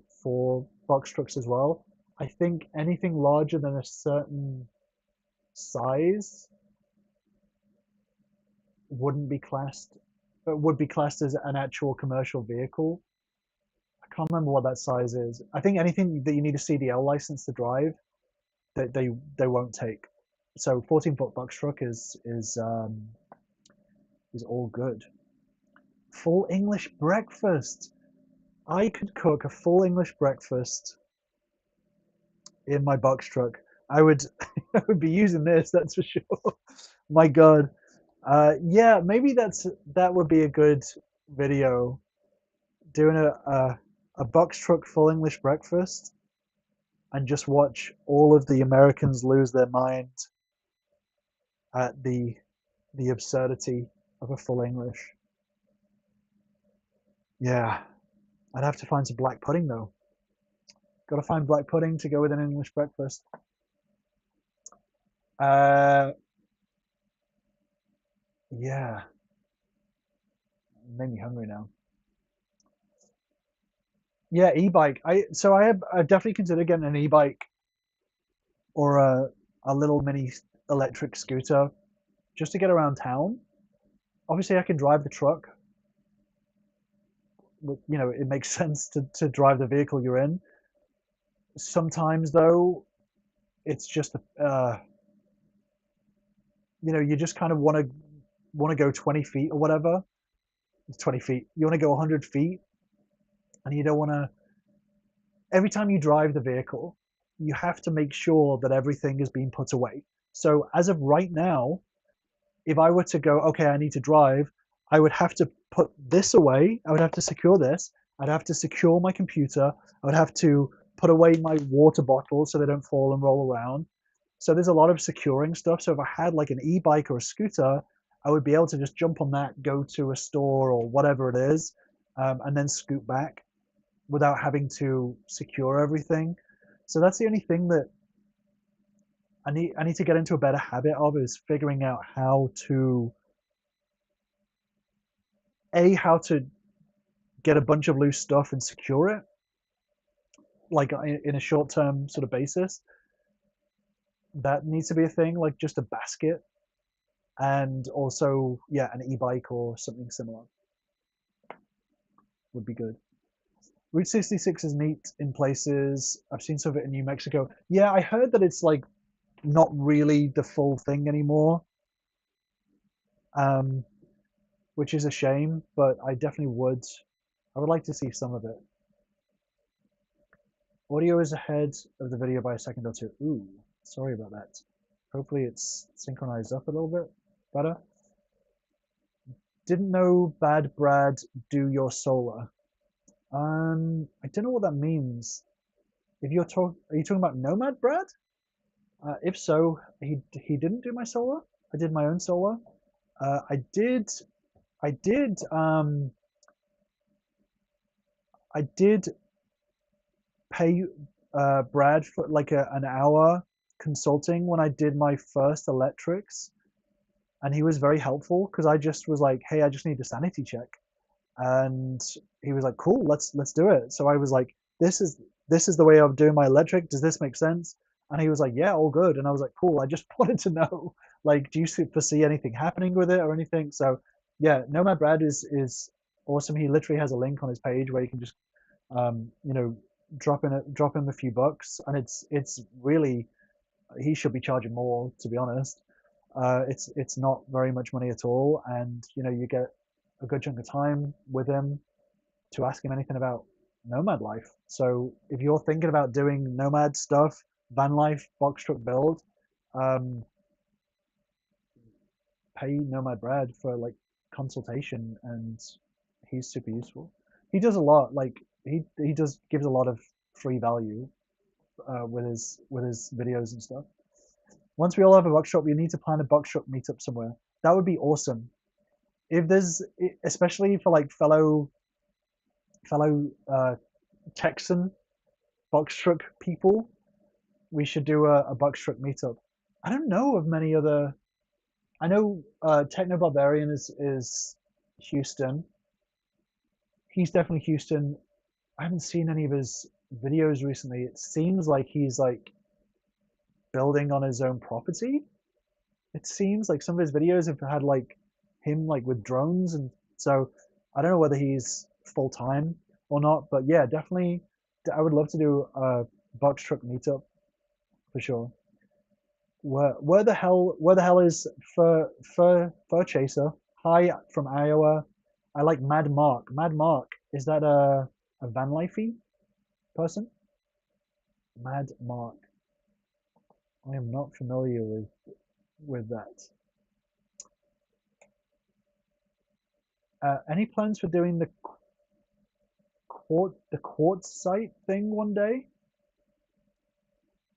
box trucks as well. I think anything larger than a certain size wouldn't be classed, but would be classed as an actual commercial vehicle. I can't remember what that size is. I think anything that you need a CDL license to drive, that they won't take. So 14-foot box truck is all good. Full English breakfast. I could cook a full English breakfast in my box truck. I would I would be using this, that's for sure. My God. Yeah, maybe that would be a good video. Doing a box truck full English breakfast and just watch all of the Americans lose their mind at the absurdity of a full English. Yeah, I'd have to find some black pudding though. Got to find black pudding to go with an English breakfast. Uh, yeah, Made me hungry now. Yeah, e-bike. I've definitely considered getting an e-bike or a little mini electric scooter just to get around town. Obviously, I can drive the truck. You know, it makes sense to drive the vehicle you're in. Sometimes though, it's just you know, you just kind of want to go 20 feet or whatever. It's 20 feet. You want to go 100 feet, and you don't want to. Every time you drive the vehicle, you have to make sure that everything is being put away. So as of right now, if I were to go, okay, I need to drive, I would have to put this away. I would have to secure this. I'd have to secure my computer. I would have to put away my water bottles so they don't fall and roll around. So there's a lot of securing stuff. So if I had like an e-bike or a scooter, I would be able to just jump on that, go to a store or whatever it is, and then scoot back without having to secure everything. So that's the only thing that I need to get into a better habit of is figuring out how to get a bunch of loose stuff and secure it, like in a short term sort of basis. That needs to be a thing, like just a basket, and also yeah, an e-bike or something similar would be good. Route 66 is neat in places. I've seen some of it in New Mexico. Yeah, I heard that it's like not really the full thing anymore, um, which is a shame. But I definitely would. I would like to see some of it. Audio is ahead of the video by a second or two. Ooh, sorry about that. Hopefully it's synchronized up a little bit better. Didn't know Bad Brad do your solar. I don't know what that means. If are you talking about Nomad Brad? If so, he didn't do my solar. I did my own solar. Uh, I did I did I did pay Brad for like an hour consulting when I did my first electrics, and he was very helpful because I just was like, "Hey, I just need a sanity check," and he was like, "Cool, let's do it." So I was like, "This is the way I'm doing my electric. Does this make sense?" And he was like, "Yeah, all good." And I was like, "Cool. I just wanted to know, like, do you foresee anything happening with it or anything?" So yeah, Nomad Brad is awesome. He literally has a link on his page where you can just you know, drop him a few bucks, and it's really he should be charging more, to be honest. It's not very much money at all, and you know you get a good chunk of time with him to ask him anything about nomad life. So if you're thinking about doing nomad stuff, van life, box truck build, um, pay Nomad Brad for like consultation, and he's super useful. He does a lot. Like he does gives a lot of free value with his videos and stuff. Once we all have a box shop, we need to plan a box shop meetup somewhere. That would be awesome. If there's, especially for like fellow Texan box truck people, we should do a box truck meetup. I don't know of many other. I know Techno Barbarian is Houston. He's definitely Houston. I haven't seen any of his videos recently. It seems like he's like building on his own property. It seems like some of his videos have had like him like with drones, and so I don't know whether he's full time or not. But yeah, definitely, I would love to do a box truck meetup for sure. Where the hell is Fur Chaser? Hi from Iowa. I like Mad Mark. Mad Mark, is that a van lifey person? Mad Mark. I am not familiar with that. Any plans for doing the quartzite thing one day?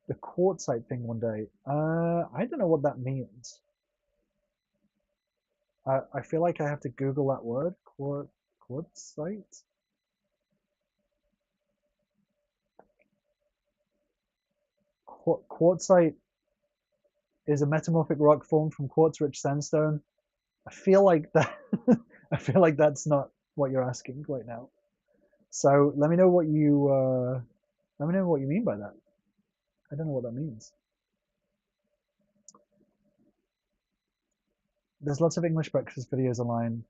The quartzite thing one day. I don't know what that means. I feel like I have to Google that word. Quartzite. Quartzite is a metamorphic rock formed from quartz-rich sandstone. I feel like that. I feel like that's not what you're asking right now. So let me know what you let me know what you mean by that. I don't know what that means. There's lots of English breakfast videos online.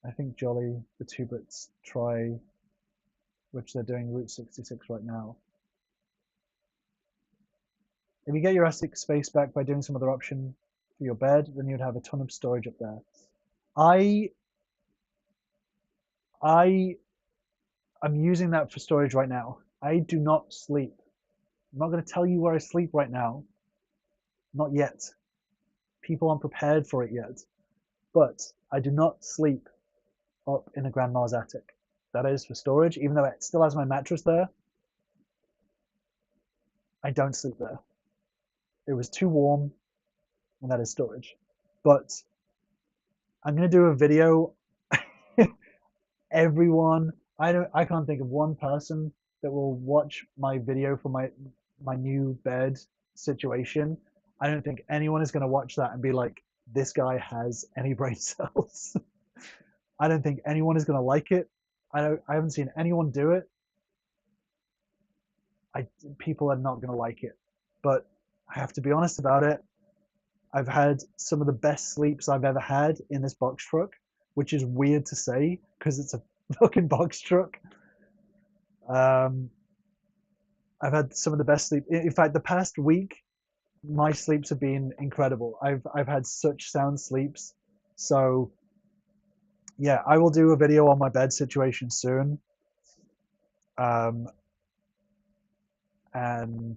I think Jolly, the Two Bits, try, which they're doing Route 66 right now. If you get your attic space back by doing some other option for your bed, then you'd have a ton of storage up there. I I am using that for storage right now. I do not sleep. I'm not going to tell you where I sleep right now. Not yet. People aren't prepared for it yet. But I do not sleep up in a grandma's attic. That is for storage, even though it still has my mattress there. I don't sleep there. It was too warm, and that is storage. But I'm gonna do a video. Everyone, I can't think of one person that will watch my video for my new bed situation. I don't think anyone is gonna watch that and be like, this guy has any brain cells. I don't think anyone is gonna like it. I haven't seen anyone do it. I People are not gonna like it. But I have to be honest about it. I've had some of the best sleeps I've ever had in this box truck, which is weird to say because it's a fucking box truck. Um, I've had some of the best sleep. In fact, the past week, my sleeps have been incredible. I've had such sound sleeps. So yeah, I will do a video on my bed situation soon. Um, and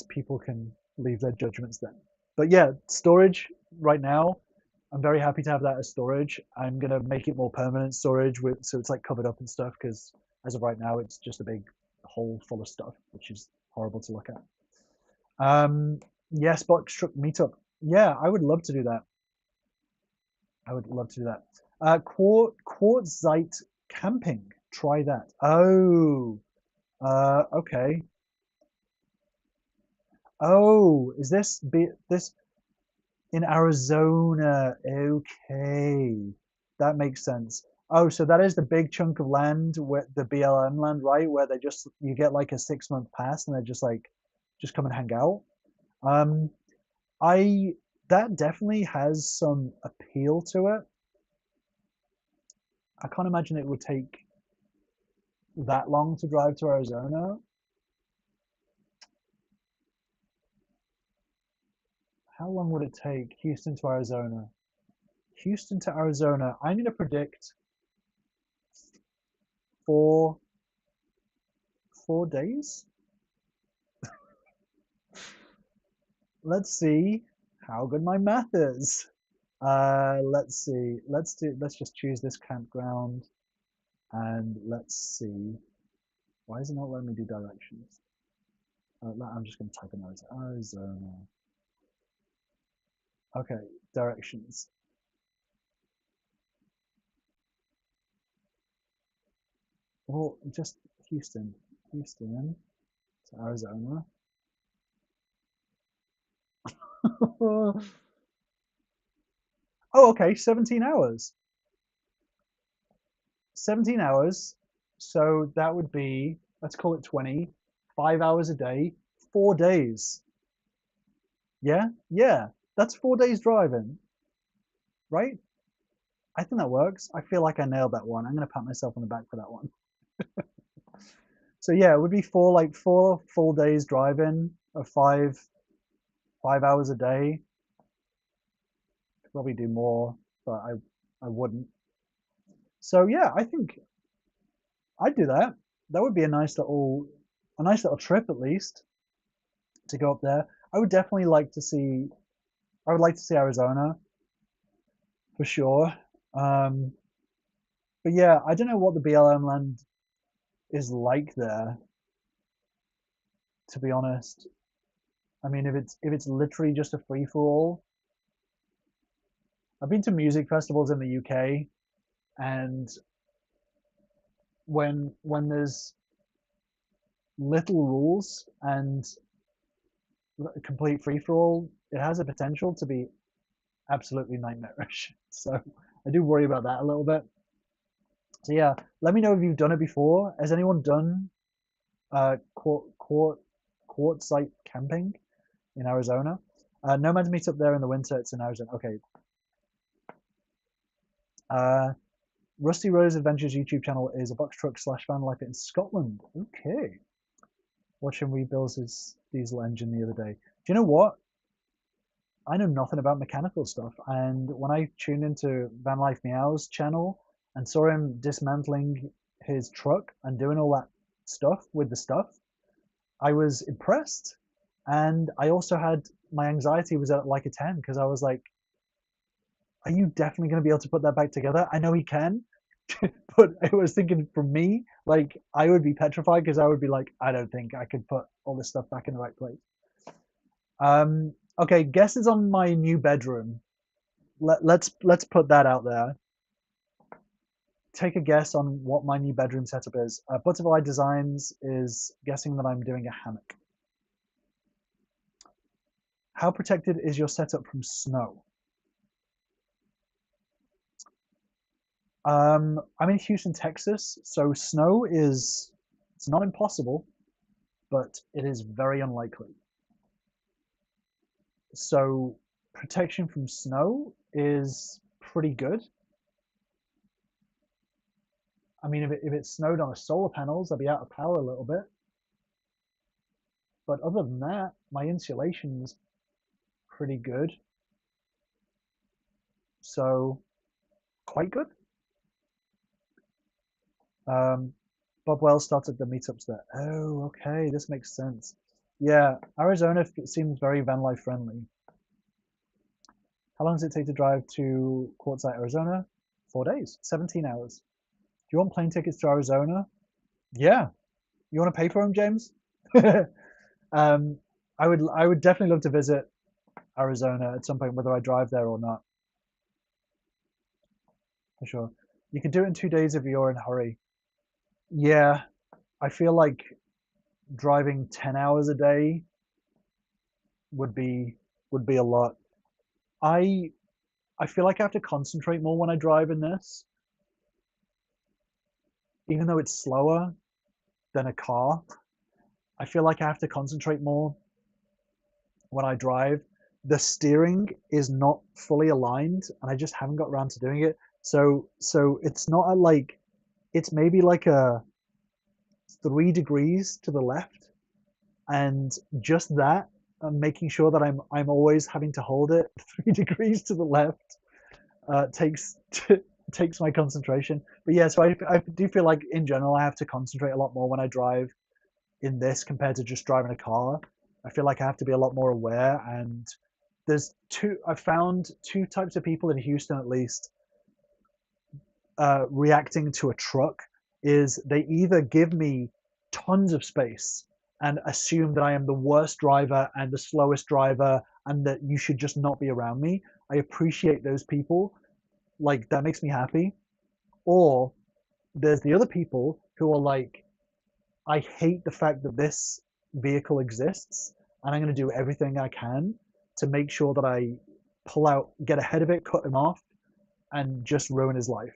people can leave their judgments then. But yeah, storage right now, I'm very happy to have that as storage. I'm gonna make it more permanent storage with so it's like covered up and stuff because as of right now it's just a big hole full of stuff, which is horrible to look at. Yes, box truck meetup. Yeah, I would love to do that. I would love to do that. Quartzite camping. Try that. Oh, okay. Oh, is this in Arizona? Okay, that makes sense. Oh, so that is the big chunk of land where the BLM land, right? Where they just you get like a 6 month pass and they're just like just come and hang out. Um, I That definitely has some appeal to it. I can't imagine it would take that long to drive to Arizona. How long would it take Houston to Arizona? Houston to Arizona, I'm going to predict 4 4 days. Let's see how good my math is. Let's see. Let's just choose this campground and let's see. Why is it not letting me do directions? I'm just going to type in Arizona. Okay, directions. Well, just Houston. Houston to Arizona. Oh, okay, 17 hours. 17 hours. So that would be, let's call it 20, 5 hours a day, 4 days. Yeah, yeah. That's 4 days driving, right? I think that works. I feel like I nailed that one. I'm gonna pat myself on the back for that one. So yeah, it would be four full days driving of 5 hours a day. Could probably do more, but I wouldn't. So yeah, I think I'd do that. That would be a nice little trip at least to go up there. I would definitely like to see. I would like to see Arizona for sure. Um, but yeah, I don't know what the BLM land is like there. To be honest, I mean, if it's literally just a free for all. I've been to music festivals in the UK, and when there's little rules and complete free for all, it has a potential to be absolutely nightmarish. So I do worry about that a little bit. So yeah, let me know if you've done it before. Has anyone done quartzite camping in Arizona? Nomads meet up there in the winter. It's in Arizona. Okay. Uh, Rusty Rose Adventures YouTube channel is a box truck slash van life in Scotland. Okay. Watching rebuilds his diesel engine the other day. Do you know what? I know nothing about mechanical stuff, and when I tuned into Van Life Meow's channel and saw him dismantling his truck and doing all that stuff with the stuff, I was impressed. And I also had my anxiety was at like a 10 because I was like, are you definitely going to be able to put that back together? I know he can, but I was thinking for me, like I would be petrified because I would be like, I don't think I could put all this stuff back in the right place. Okay, guesses on my new bedroom. Let's put that out there. Take a guess on what my new bedroom setup is. Butterfly Designs is guessing that I'm doing a hammock. How protected is your setup from snow? I'm in Houston, Texas, so snow is it's not impossible, but it is very unlikely. So protection from snow is pretty good. I mean, if it snowed on a solar panels, I'd be out of power a little bit. But other than that, my insulation's pretty good. So quite good. Um, Bob Wells started the meetups there. Oh, okay, this makes sense. Yeah, Arizona seems very van life friendly. How long does it take to drive to Quartzsite, Arizona? 4 days, 17 hours. Do you want plane tickets to Arizona? Yeah. You want to pay for them, James? um, I would definitely love to visit Arizona at some point, whether I drive there or not, for sure. You can do it in 2 days if you're in a hurry. Yeah, I feel like driving 10 hours a day would be would be a lot. I I feel like I have to concentrate more when I drive in this, even though it's slower than a car. I feel like I have to concentrate more when I drive. The steering is not fully aligned, and I just haven't got around to doing it. So it's not a, like it's maybe like a 3 degrees to the left, and just that, I'm making sure that I'm always having to hold it 3 degrees to the left takes takes my concentration. But yeah, so I do feel like in general I have to concentrate a lot more when I drive in this compared to just driving a car. I feel like I have to be a lot more aware. And I found two types of people in Houston at least reacting to a truck is they either give me tons of space and assume that I am the worst driver and the slowest driver and that you should just not be around me. I appreciate those people. Like that makes me happy. Or there's the other people who are like, I hate the fact that this vehicle exists, and I'm going to do everything I can to make sure that I pull out, get ahead of it, cut him off, and just ruin his life.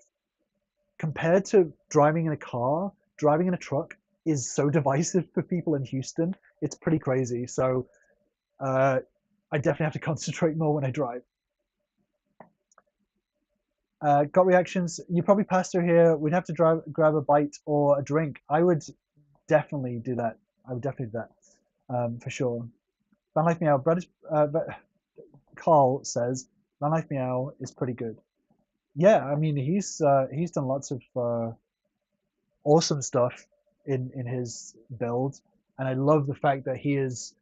Compared to driving in a car, driving in a truck is so divisive for people in Houston. It's pretty crazy. So I definitely have to concentrate more when I drive. Got reactions? You probably passed through here. We'd have to grab a bite or a drink. I would definitely do that. I would definitely do that for sure. Van Life Meow. Carl says Van Life Meow is pretty good. Yeah, I mean he's done lots of awesome stuff in his build, and I love the fact that he is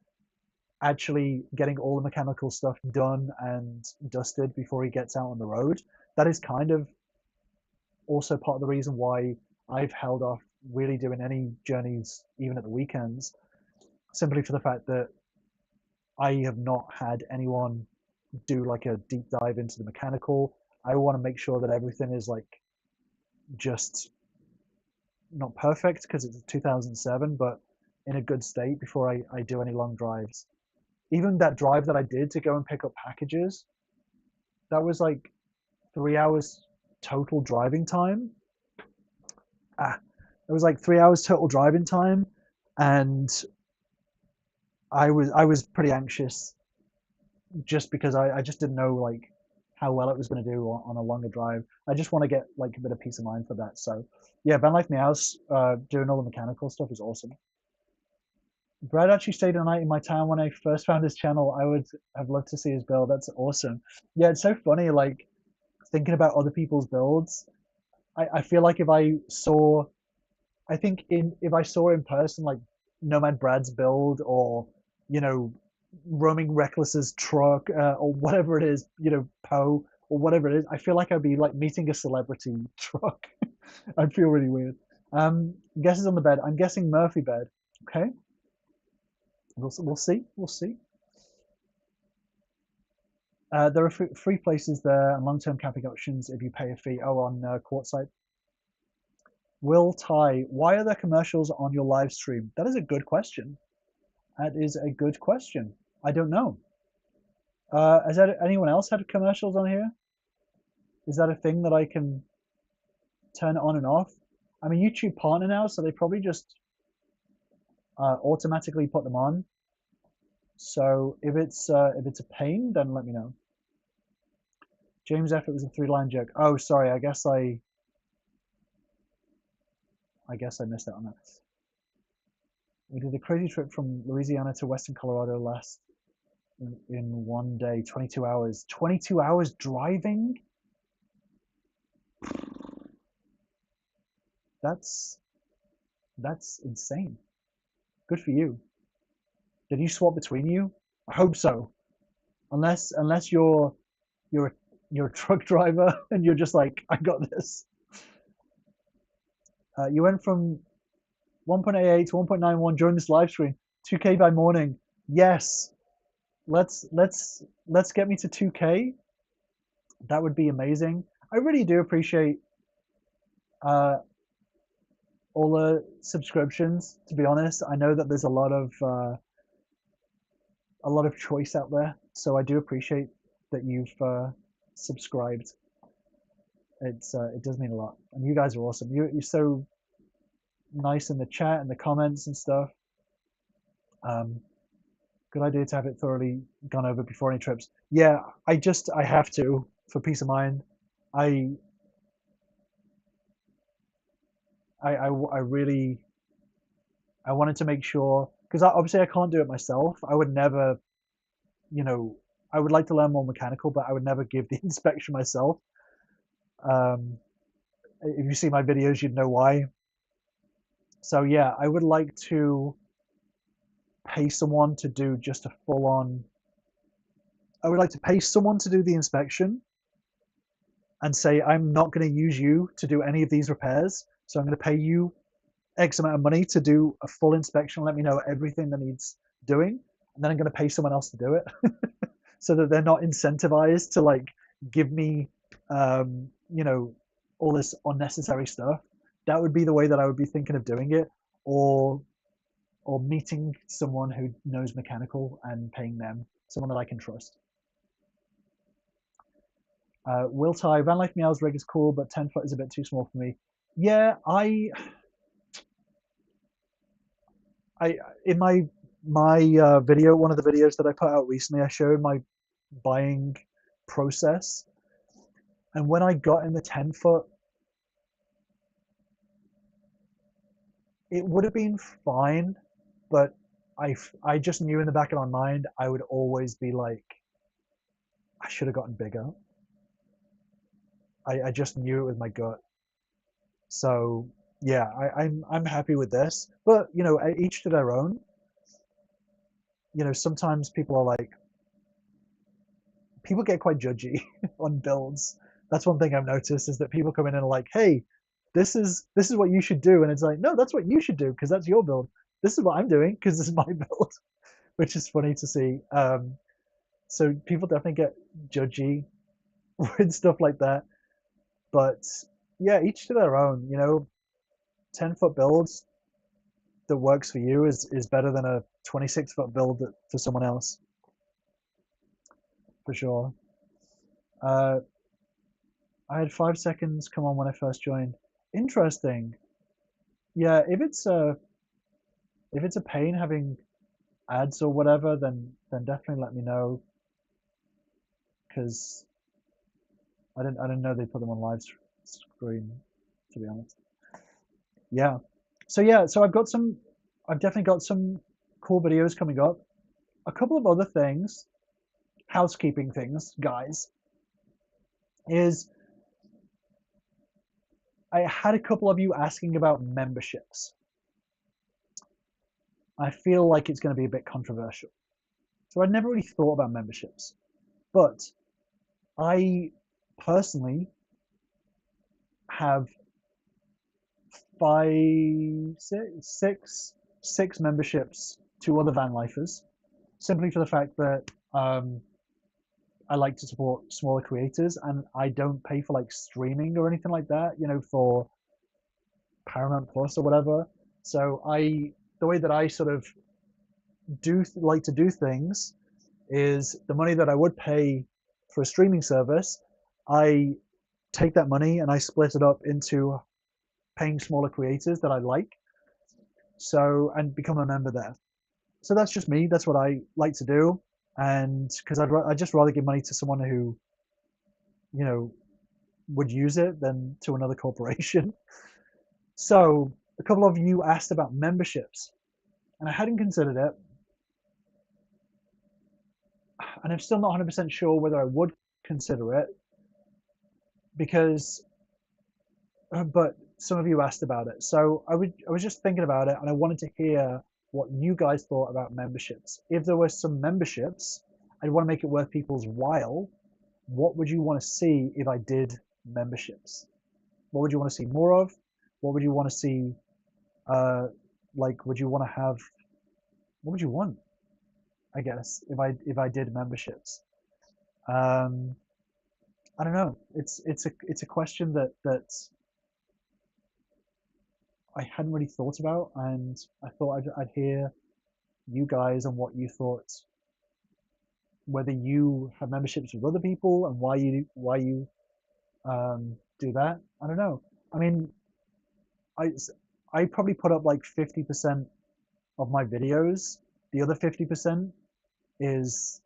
actually getting all the mechanical stuff done and dusted before he gets out on the road. That is kind of also part of the reason why I've held off really doing any journeys, even at the weekends, simply for the fact that I have not had anyone do like a deep dive into the mechanical. I want to make sure that everything is like just not perfect because it's 2007, but in a good state before I do any long drives. Even that drive that I did to go and pick up packages, that was like 3 hours. total driving time. It was like 3 hours total driving time, and I was pretty anxious just because I just didn't know like how well it was going to do on a longer drive. I just want to get like a bit of peace of mind for that. So yeah, Van Life Meows, doing all the mechanical stuff is awesome. Brad actually stayed a night in my town when I first found his channel. I would have loved to see his build. That's awesome. Yeah, it's so funny, like thinking about other people's builds. I feel like if I saw, I think in if I saw in person like Nomad Brad's build, or you know Roaming Reckless's truck, or whatever it is, Poe or whatever it is, I feel like I'd be like meeting a celebrity truck. I'd feel really weird. Guesses on the bed. I'm guessing Murphy bed. Okay, we'll see. We'll see. There are free places there and long-term camping options if you pay a fee. Oh, on Quartzsite. Will Ty, why are there commercials on your live stream? That is a good question. That is a good question. I don't know. Has anyone else had commercials on here? Is that a thing that I can turn on and off? I'm a YouTube partner now, so they probably just automatically put them on. So if it's a pain, then let me know. James F. It was a three-line joke. Oh, sorry. I guess I missed out on that. We did a crazy trip from Louisiana to Western Colorado last in one day, 22 hours. 22 hours driving? That's that's insane. Good for you. Did you swap between you? I hope so. Unless you're you're a truck driver and you're just like, I got this. You went from 1.88 to 1.91 during this live stream. 2K by morning. Yes. Let's get me to 2K. That would be amazing. I really do appreciate uh, all the subscriptions. To be honest, I know that there's a lot of choice out there, so I do appreciate that you've subscribed. It does mean a lot, and you guys are awesome. You're so nice in the chat and the comments and stuff. Um, Good idea to have it thoroughly gone over before any trips. Yeah, I have to for peace of mind. I I really I wanted to make sure because obviously I can't do it myself. I would never, you know, I would like to learn more mechanical, but I would never give the inspection myself. Um, if you see my videos, you'd know why. So yeah, I would like to pay someone to do just a full on. I would like to pay someone to do the inspection and say, I'm not going to use you to do any of these repairs. So I'm going to pay you X amount of money to do a full inspection, let me know everything that needs doing, and then I'm going to pay someone else to do it so that they're not incentivized to like give me, um, you know, all this unnecessary stuff. That would be the way that I would be thinking of doing it, or or meeting someone who knows mechanical and paying them, someone that I can trust. Will Ty, Van Life Meows rig is cool, but 10 foot is a bit too small for me. Yeah, I in my video, one of the videos that I put out recently, I showed my buying process, and when I got in the 10 foot, it would have been fine, but I just knew in the back of my mind I would always be like, I should have gotten bigger. I just knew it with my gut. So yeah, I'm happy with this, but each to their own. Sometimes people are like, people get quite judgy on builds. That's one thing I've noticed is that people come in and are like, hey, this is what you should do, and it's like, no, that's what you should do because that's your build. This is what I'm doing because this is my build, which is funny to see. So people definitely get judgy with stuff like that, but yeah, each to their own. 10-foot builds that works for you is better than a 26-foot build for someone else, for sure. Uh, I had 5 seconds come on when I first joined. Interesting. Yeah, if it's a pain having ads or whatever, then definitely let me know because I didn't know they put them on screen, to be honest. Yeah. So yeah, so I've definitely got some cool videos coming up. A couple of other things, housekeeping things, guys, is I had a couple of you asking about memberships. I feel like it's going to be a bit controversial. So I'd never really thought about memberships, but I personally have five, six memberships to other van lifers, simply for the fact that I like to support smaller creators and I don't pay for like streaming or anything like that, for Paramount Plus or whatever. So the way that I sort of like to do things is the money that I would pay for a streaming service, I take that money and I split it up into paying smaller creators that I like, so and become a member there. So that's just me. That's what I like to do, and because I'd just rather give money to someone who you know would use it than to another corporation. So a couple of you asked about memberships, and I hadn't considered it, and I'm still not 100% sure whether I would consider it because, but some of you asked about it. So I was just thinking about it, and I wanted to hear what you guys thought about memberships. If there were some memberships, I'd want to make it worth people's while. What would you want to see if I did memberships? What would you want to see more of? What would you want to see? Uh, like, would you want to have? What would you want? I guess if I did memberships. Um, I don't know. It's a question that I hadn't really thought about, and I thought I'd hear you guys on what you thought, whether you have memberships with other people and why you do that. I don't know. I mean, I I probably put up like 50% of my videos. The other 50% is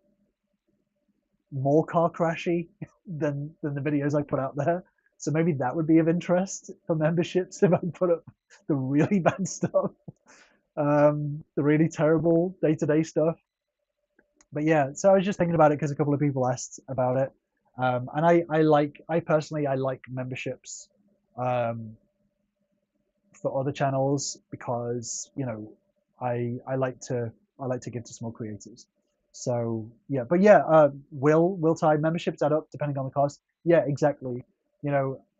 more car crashy than the videos I put out there. So maybe that would be of interest for memberships if I put up the really bad stuff, the really terrible day-to-day stuff. But yeah, so I was just thinking about it because a couple of people asked about it, and I personally I like memberships um, for other channels because I like to give to small creators. So yeah, but yeah, will tie memberships add up depending on the cost? Yeah, exactly.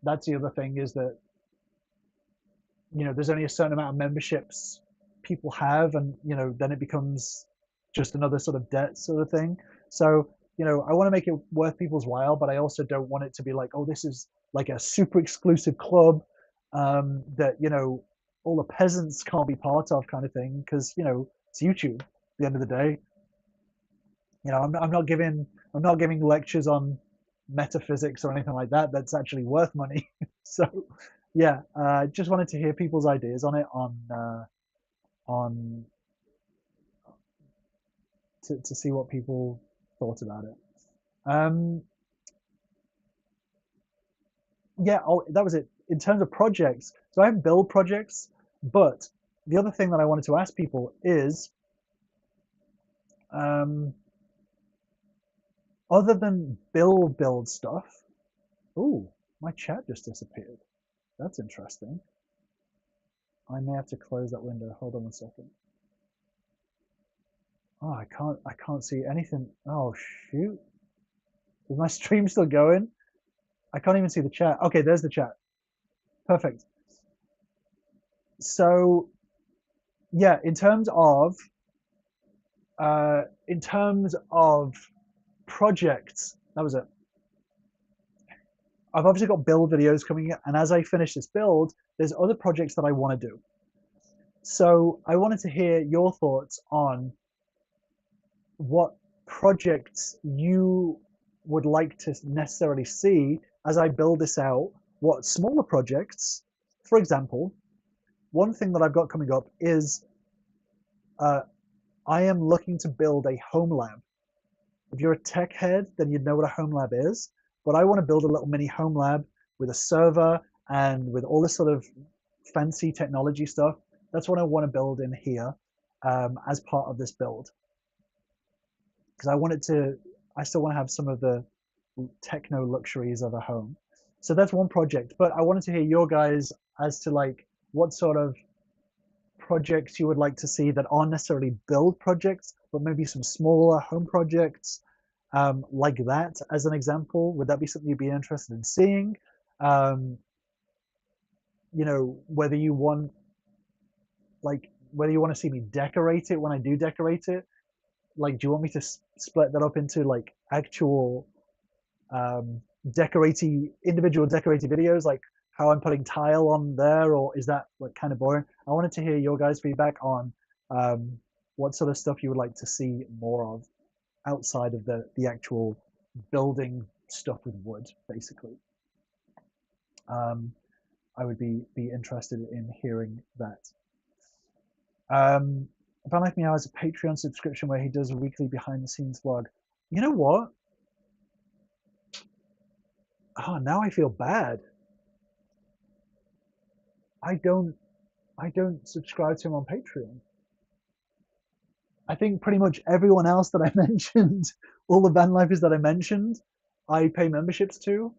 That's the other thing is that there's only a certain amount of memberships people have, and then it becomes just another sort of debt sort of thing. So I want to make it worth people's while, but I also don't want it to be like, oh, this is like a super exclusive club that all the peasants can't be part of, kind of thing, because it's YouTube. At the end of the day, I'm not giving lectures on metaphysics or anything like that. That's actually worth money. So yeah, just wanted to hear people's ideas on it, on to see what people thought about it. Um, yeah, oh, that was it. In terms of projects, so I have build projects, but the other thing that I wanted to ask people is, um, other than build stuff. Oh, my chat just disappeared. That's interesting. I may have to close that window. Hold on 1 second. Oh, I can't see anything. Oh shoot. Is my stream still going? I can't even see the chat. Okay, there's the chat. Perfect. So yeah, in terms of projects, that was it. I've obviously got build videos coming, and as I finish this build, there's other projects that I want to do. So I wanted to hear your thoughts on what projects you would like to necessarily see as I build this out, what smaller projects, for example, one thing that I've got coming up is uh, I am looking to build a home lab. If you're a tech head, then you'd know what a home lab is. But I want to build a little mini home lab with a server and with all this sort of fancy technology stuff. That's what I want to build in here as part of this build. Because I still want to have some of the techno luxuries of a home. So that's one project. But I wanted to hear your guys as to like what sort of projects you would like to see that aren't necessarily build projects, but maybe some smaller home projects like that as an example. Would that be something you'd be interested in seeing? Um, whether you want whether you want to see me decorate it when I do decorate it. Like, do you want me to split that up into like actual um, individual decorating videos, like how I'm putting tile on there, or is that like kind of boring? I wanted to hear your guys' feedback on um, what sort of stuff you would like to see more of outside of the actual building stuff with wood, basically. Um, I would be interested in hearing that. Um, Van Life Meow has a Patreon subscription where he does a weekly behind the scenes vlog. You know what? Oh, now I feel bad. I don't I don't subscribe to him on Patreon. I think pretty much everyone else that I mentioned, all the van lifers that I mentioned, I pay memberships to,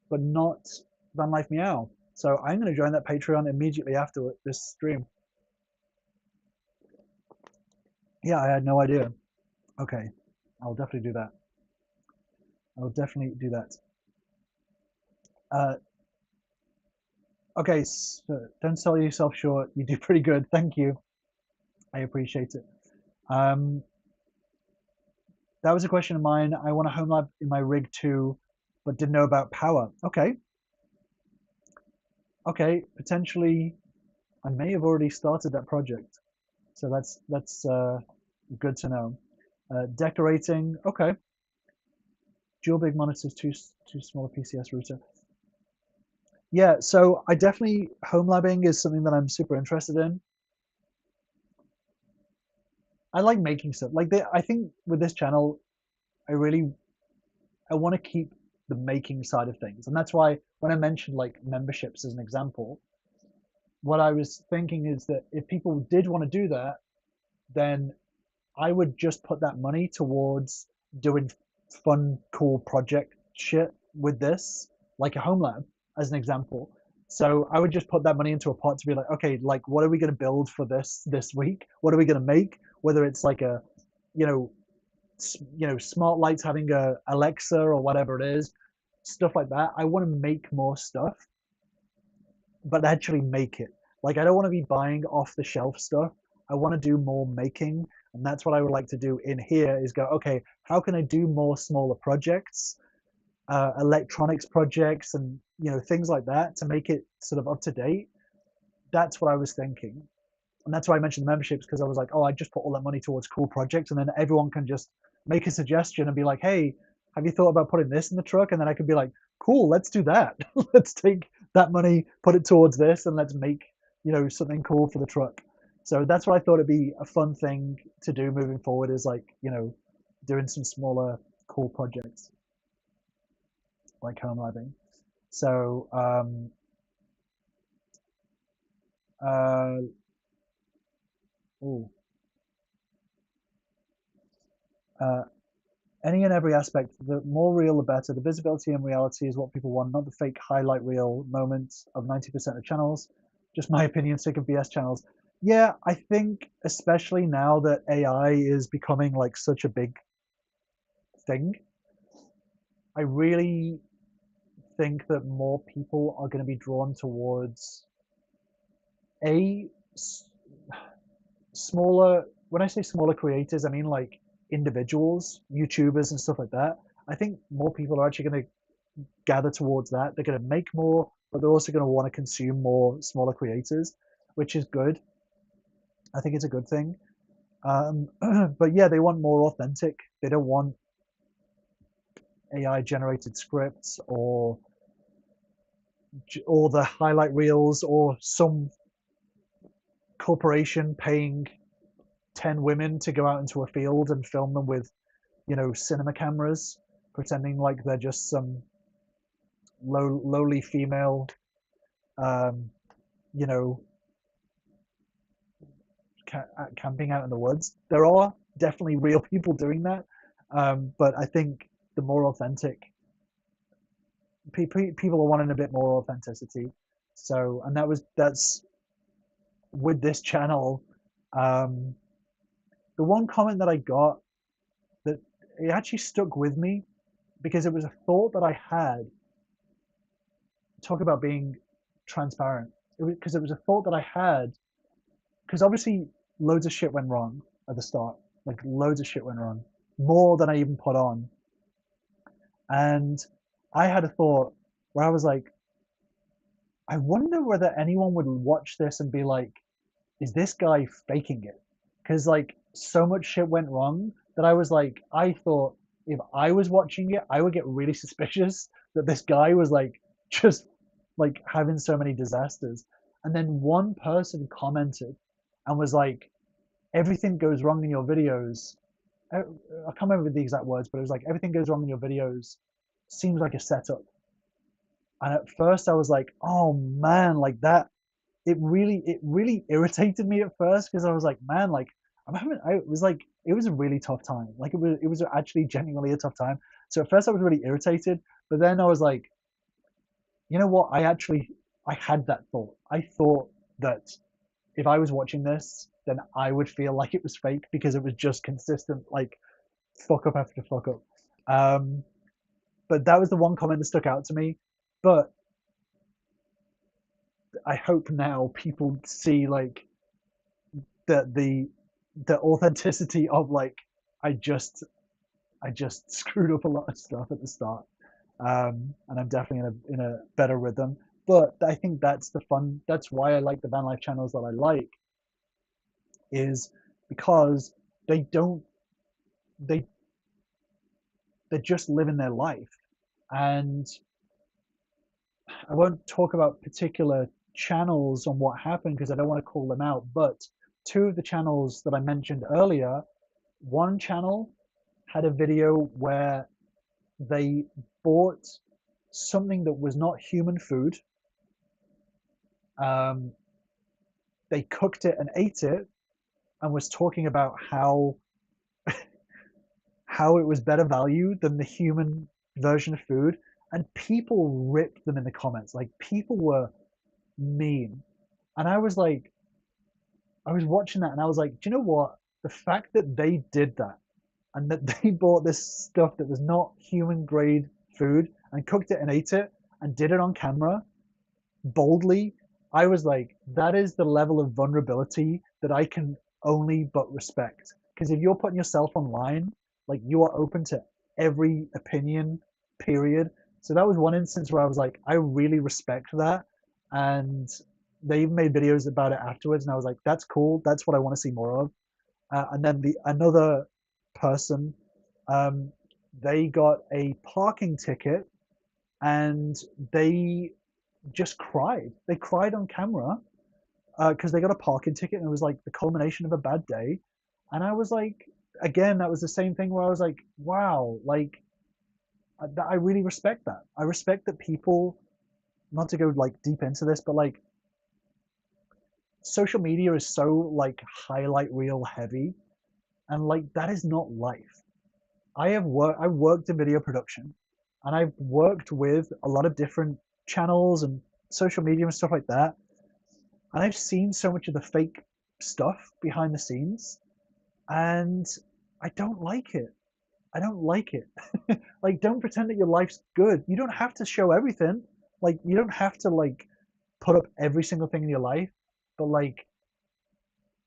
but not Van Life Meow. So I'm going to join that Patreon immediately after this stream. Yeah, I had no idea. Okay, I'll definitely do that. I'll definitely do that. Uh, okay, so don't sell yourself short. You do pretty good. Thank you. I appreciate it. Um, that was a question of mine. I want a home lab in my rig too, but didn't know about power. Okay, potentially I may have already started that project, so that's good to know. Decorating, okay. Dual big monitors, two smaller PCS router. Yeah, so I definitely home labbing is something that I'm super interested in. I like making stuff. I think with this channel, I want to keep the making side of things, and that's why when I mentioned like memberships as an example, what I was thinking is that if people did want to do that, then I would just put that money towards doing fun, cool project shit with this, like a home lab, as an example. So I would just put that money into a pot to be like, okay, like what are we going to build for this week? What are we going to make? Whether it's like a, you know, smart lights having a Alexa or whatever it is, stuff like that. I want to make more stuff, but actually make it. Like I don't want to be buying off the shelf stuff. I want to do more making, and that's what I would like to do in here is go, okay, how can I do more smaller projects, electronics projects, and things like that to make it sort of up to date. That's what I was thinking, and that's why I mentioned the memberships because I was like, oh, I just put all that money towards cool projects, and then everyone can just make a suggestion and be like, hey, have you thought about putting this in the truck? And then I could be like, cool, let's do that. Let's take that money, put it towards this, and let's make something cool for the truck. So that's what I thought it'd be a fun thing to do moving forward is like doing some smaller cool projects like home living. So uh, ooh, uh, any and every aspect, the more real the better. The visibility and reality is what people want, not the fake highlight reel moments of 90% of channels. Just my opinion, sick of BS channels. Yeah, I think especially now that AI is becoming like such a big thing, I really think that more people are going to be drawn towards a smaller. When I say smaller creators, I mean like individuals, YouTubers, and stuff like that. I think more people are actually going to gather towards that. They're going to make more, but they're also going to want to consume more smaller creators, which is good. I think it's a good thing. But yeah, they want more authentic. They don't want AI generated scripts or or the highlight reels, or some corporation paying 10 women to go out into a field and film them with, cinema cameras, pretending like they're just some lowly female, um, you know, camping out in the woods. There are definitely real people doing that, but I think the more authentic people are wanting a bit more authenticity. So, and that's with this channel. Um, the one comment that I got that it actually stuck with me because it was a thought that I had. Talk about being transparent. Because it was a thought that I had. Because obviously, loads of shit went wrong at the start. Like loads of shit went wrong, more than I even put on. And I had a thought where I was like, I wonder whether anyone would watch this and be like, is this guy faking it? Because like so much shit went wrong that I was like, I thought if I was watching it, I would get really suspicious that this guy was like just like having so many disasters. And then one person commented and was like, everything goes wrong in your videos. I can't remember the exact words, but it was like, everything goes wrong in your videos. Seems like a setup. And at first I was like, oh man, like that it really irritated me at first because I was like, man, like it was like it was a really tough time. Like it was actually genuinely a tough time. So at first I was really irritated, but then I was like, you know what? I had that thought. I thought that if I was watching this, then I would feel like it was fake because it was just consistent, like fuck up after fuck up. Um, but that was the one comment that stuck out to me. But I hope now people see like the the authenticity of like I just I just screwed up a lot of stuff at the start, and I'm definitely in a better rhythm. But I think that's the fun. That's why I like the van life channels that I like is because they don't they they're just living their life, and I won't talk about particular channels on what happened because I don't want to call them out. But two of the channels that I mentioned earlier, one channel had a video where they bought something that was not human food. Um, they cooked it and ate it, and was talking about how it was better value than the human version of food. And people ripped them in the comments. Like people were mean, and I was watching that, and I was like, do you know what? The fact that they did that and that they bought this stuff that was not human grade food and cooked it and ate it and did it on camera boldly, I was like, that is the level of vulnerability that I can only but respect. Because if you're putting yourself online, like you are open to every opinion, period. So that was one instance where I was like, I really respect that. And they even made videos about it afterwards, and I was like, that's cool. That's what I want to see more of. And then the another person, um, they got a parking ticket and they just cried. They cried on camera because they got a parking ticket and it was like the culmination of a bad day. And I was like, again, that was the same thing where I was like, wow, like I really respect that. I respect that people, not to go like deep into this, but like social media is so like highlight reel heavy, and like that is not life. I worked in video production, and I've worked with a lot of different channels and social media and stuff like that. And I've seen so much of the fake stuff behind the scenes, and I don't like it. I don't like it. Like, don't pretend that your life's good. You don't have to show everything. Like, you don't have to like put up every single thing in your life, but like,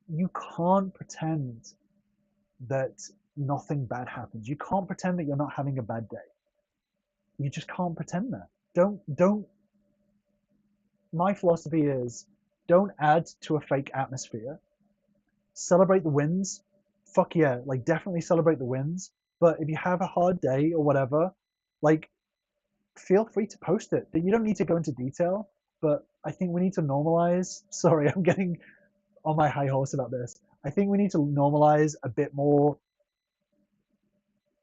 you can't pretend that nothing bad happens. You can't pretend that you're not having a bad day. You just can't pretend that. Don't. My philosophy is don't add to a fake atmosphere. Celebrate the wins. Fuck yeah, like definitely celebrate the wins. But if you have a hard day or whatever, like feel free to post it. You don't need to go into detail, but I think we need to normalize. Sorry, I'm getting on my high horse about this. I think we need to normalize a bit more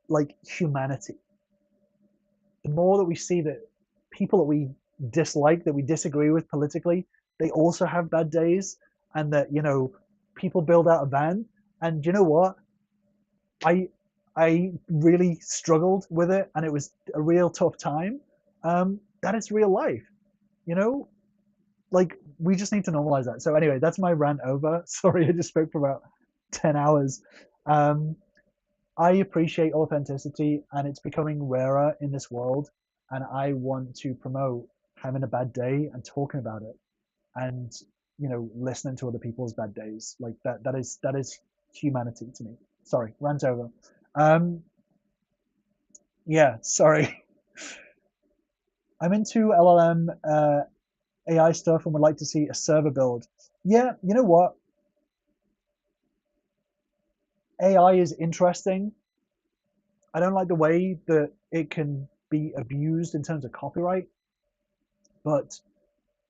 like humanity. The more that we see that people that we dislike, that we disagree with politically, they also have bad days, and that people build out a van, and you know what? I I really struggled with it, and it was a real tough time. That is real life, you know. Like we just need to normalize that. So anyway, that's my rant over. Sorry, I just spoke for about 10 hours. Um, I appreciate authenticity, and it's becoming rarer in this world. And I want to promote having a bad day and talking about it, and listening to other people's bad days. Like that. That is humanity to me. Sorry, rant over. Um, yeah, sorry. I'm into LLM AI stuff and would like to see a server build. Yeah, you know what? AI is interesting. I don't like the way that it can be abused in terms of copyright, but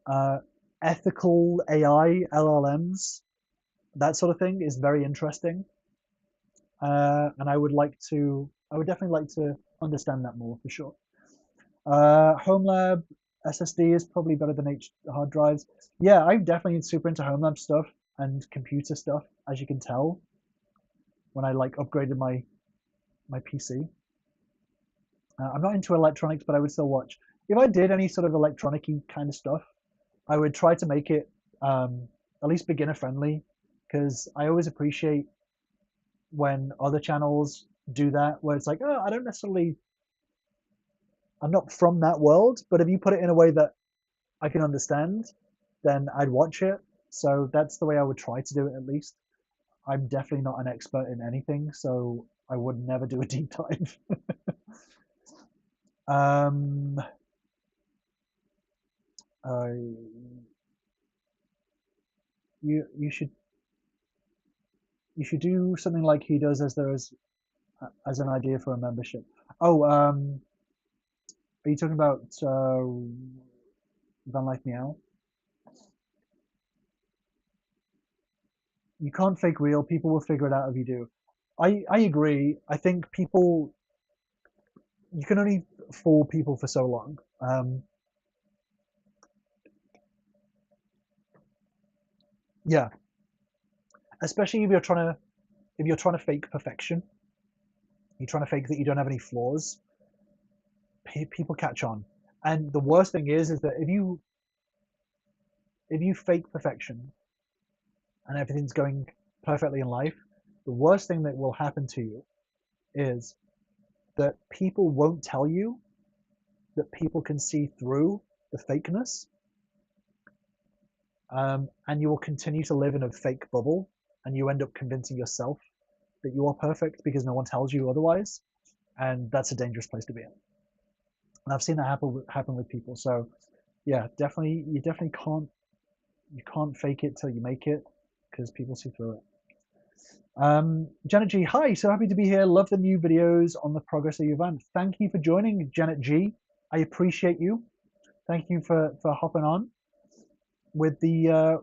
uh, ethical AI, LLMs, that sort of thing is very interesting. And I would definitely like to understand that more for sure. Home lab SSD is probably better than hard drives. Yeah, I'm definitely super into home lab stuff and computer stuff, as you can tell when I like upgraded my PC. I'm not into electronics, but I would still watch. If I did any sort of electronic-y kind of stuff, I would try to make it at least beginner friendly, because I always appreciate when other channels do that, where it's like, oh, I'm not from that world, but if you put it in a way that I can understand, then I'd watch it. So that's the way I would try to do it at least. I'm definitely not an expert in anything, so I would never do a deep dive. um, uh, you should do something like he does, as there is as an idea for a membership. Oh, are you talking about Van Life Meow? You can't fake real. People will figure it out if you do. I agree. I think people you can only fool people for so long. Yeah, especially if you're trying to fake perfection, you're trying to fake that you don't have any flaws. People catch on, and the worst thing is that if you fake perfection and everything's going perfectly in life, the worst thing that will happen to you is that people won't tell you that people can see through the fakeness, and you will continue to live in a fake bubble, and you end up convincing yourself that you are perfect because no one tells you otherwise, and that's a dangerous place to be in. And I've seen that happen with people. So yeah, definitely, you can't fake it till you make it, because people see through it. Janet G, hi, so happy to be here. Love the new videos on the progress of your van. Thank you for joining, Janet G. I appreciate you. Thank you for hopping on with the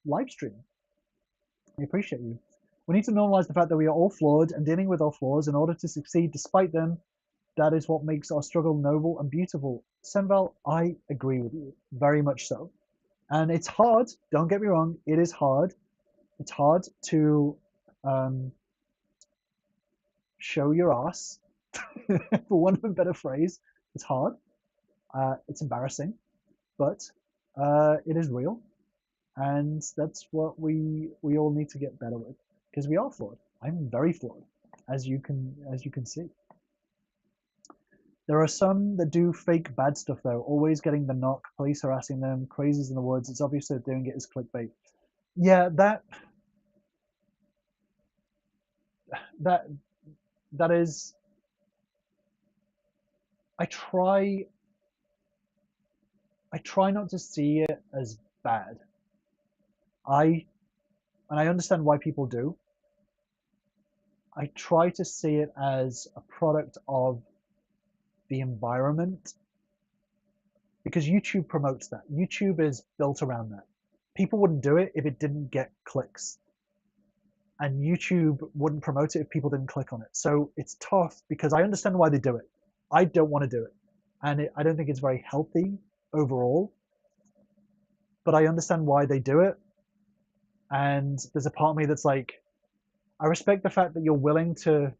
live stream. I appreciate you. We need to normalize the fact that we are all flawed and dealing with our flaws in order to succeed despite them. That is what makes our struggle noble and beautiful. Senval, I agree with you, very much so. And it's hard, don't get me wrong, it is hard. It's hard to um, show your ass, for want of a better phrase. It's hard, it's embarrassing, but it is real. And that's what we all need to get better with, because we are flawed. I'm very flawed, as you can see. There are some that do fake bad stuff though, always getting the knock, police harassing them, crazies in the woods. It's obvious they're doing it as clickbait. Yeah, that that is. I try I try not to see it as bad. I and I understand why people do. I try to see it as a product of the environment, because YouTube promotes that. YouTube is built around that. People wouldn't do it if it didn't get clicks, and YouTube wouldn't promote it if people didn't click on it. So it's tough because I understand why they do it. I don't want to do it, and I don't think it's very healthy overall. But I understand why they do it, and there's a part of me that's like, I respect the fact that you're willing to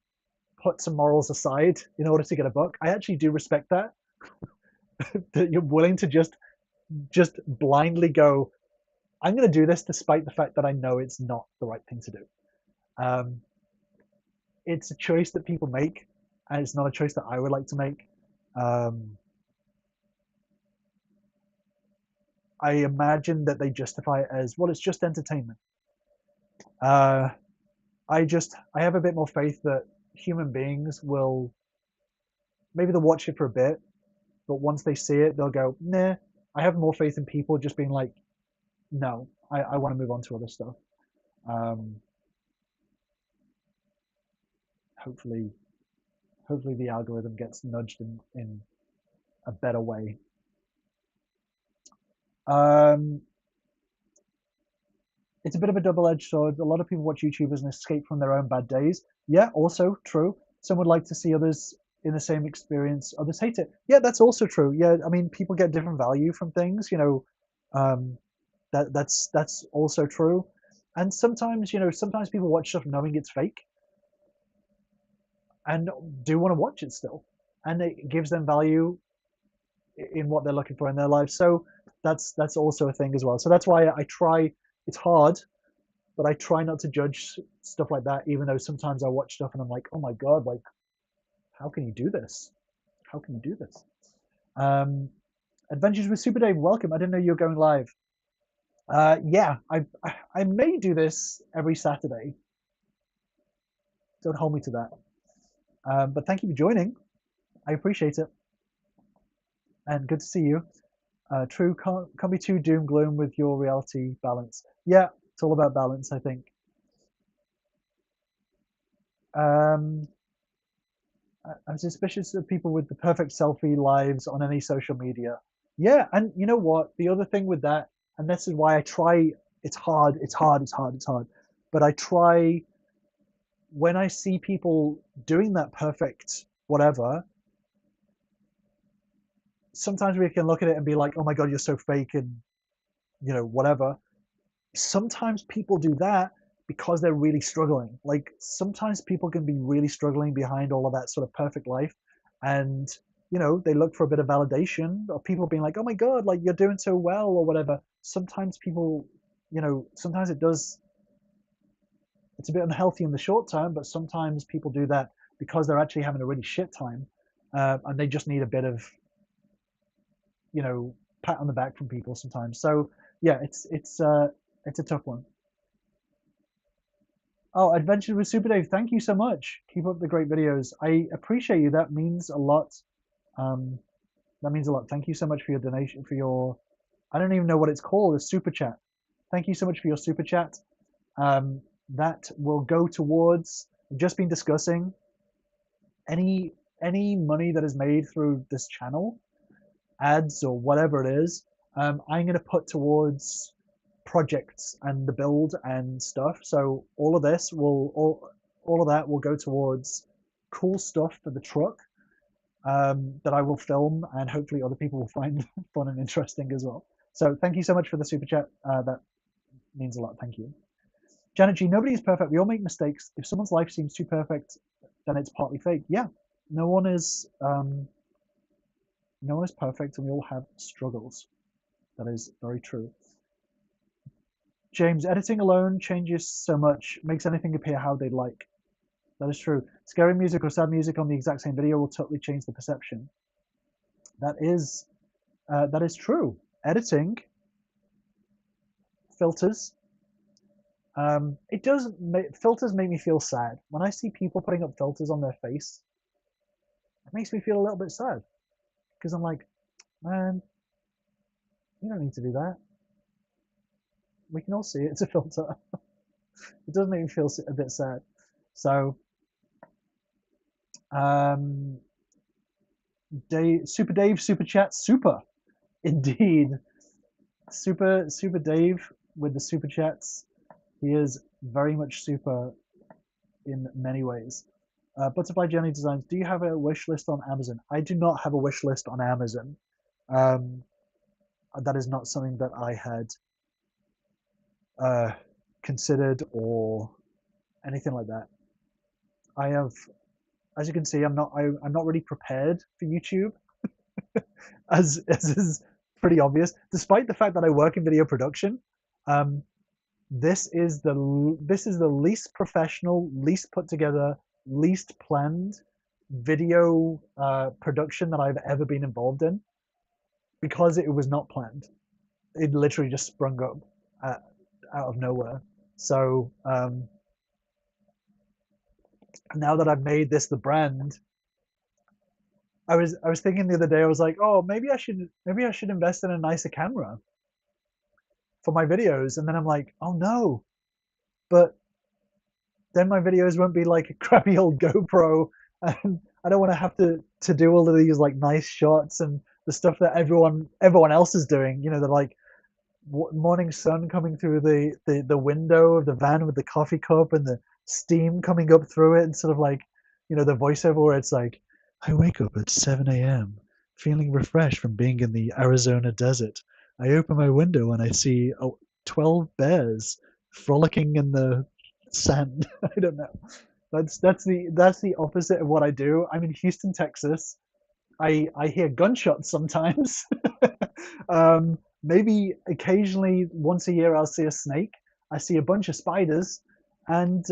put some morals aside in order to get a book. I actually do respect that, that you're willing to just blindly go, I'm going to do this despite the fact that I know it's not the right thing to do. Um, it's a choice that people make, and it's not a choice that I would like to make. Um, I imagine that they justify it as, well, it's just entertainment. Uh, I have a bit more faith that human beings will, maybe they'll watch it for a bit, but once they see it, they'll go, nah. I have more faith in people just being like, no, I want to move on to other stuff. Um, hopefully, hopefully the algorithm gets nudged in a better way. Um, it's a bit of a double-edged sword. A lot of people watch YouTube as an escape from their own bad days. Yeah, also true. Some would like to see others in the same experience. Others hate it. Yeah, that's also true. Yeah, I mean, people get different value from things. Um, that's also true. And sometimes, sometimes people watch stuff knowing it's fake and do want to watch it still, and it gives them value in what they're looking for in their life. So that's also a thing as well. So that's why I try. It's hard, but I try not to judge stuff like that. Even though sometimes I watch stuff and I'm like, oh my god, like how can you do this? How can you do this? Um, Adventures with Super Dave, welcome. I didn't know you were going live. Yeah, I may do this every Saturday. Don't hold me to that. But thank you for joining. I appreciate it, and good to see you. True, can't be too doom gloom with your reality balance. Yeah, it's all about balance, I think. Um, I'm suspicious of people with the perfect selfie lives on any social media. Yeah, and you know what? The other thing with that, and this is why I try. It's hard. It's hard. It's hard. It's hard. But I try when I see people doing that perfect whatever. Sometimes we can look at it and be like, "Oh my god, you're so fake," and whatever. Sometimes people do that because they're really struggling. Like sometimes people can be really struggling behind all of that sort of perfect life, and they look for a bit of validation or people being like, "Oh my god, like you're doing so well," or whatever. Sometimes people, sometimes it does. It's a bit unhealthy in the short term, but sometimes people do that because they're actually having a really shit time, and they just need a bit of pat on the back from people sometimes. So yeah, it's a tough one. Oh, Adventures with Super Dave, thank you so much. Keep up the great videos. I appreciate you. That means a lot. Um, that means a lot. Thank you so much for your donation, for your, I don't even know what it's called, a super chat. Thank you so much for your super chat. That will go towards, I've just been discussing any money that is made through this channel, ads or whatever it is. I'm going to put towards projects and the build and stuff. So all of that will go towards cool stuff for the truck, that I will film, and hopefully other people will find fun and interesting as well. So thank you so much for the super chat. That means a lot. Thank you. Janet G, nobody is perfect. We all make mistakes. If someone's life seems too perfect, then it's partly fake. Yeah, no one is no one is perfect, and we all have struggles. That is very true. James, editing alone changes so much, makes anything appear how they'd like. That is true. Scary music or sad music on the exact same video will totally change the perception. That is true. Editing, filters, it does filters make me feel sad. When I see people putting up filters on their face, it makes me feel a little bit sad because I'm like, man, you don't need to do that. We can all see it. It's a filter. It does make me feel a bit sad. So, um, Dave, super chat, super indeed, super Dave with the super chats. He is very much super in many ways. Butterfly Journey Designs. Do you have a wish list on Amazon? I do not have a wish list on Amazon. Um, that is not something that I had uh, considered or anything like that. I have, as you can see, I'm not really prepared for YouTube, as is pretty obvious. Despite the fact that I work in video production, um, this is the least professional, least put together, least planned video production that I've ever been involved in because it was not planned. It literally just sprung up uh, out of nowhere. So now that I've made this the brand, I was thinking the other day, I was like, oh, maybe I should invest in a nicer camera for my videos, and then I'm like, oh no, but then my videos won't be like a crappy old GoPro, and I don't want to have to do all of these like nice shots and the stuff that everyone else is doing. You know, the like morning sun coming through the window of the van with the coffee cup and the steam coming up through it, and sort of like, you know, the voiceover where it's like, I wake up at 7 a.m. feeling refreshed from being in the Arizona desert. I open my window and I see 12 bears frolicking in the sand. I don't know. That's the opposite of what I do. I'm in Houston, Texas. I hear gunshots sometimes. Maybe occasionally, once a year, I'll see a snake. I see a bunch of spiders, and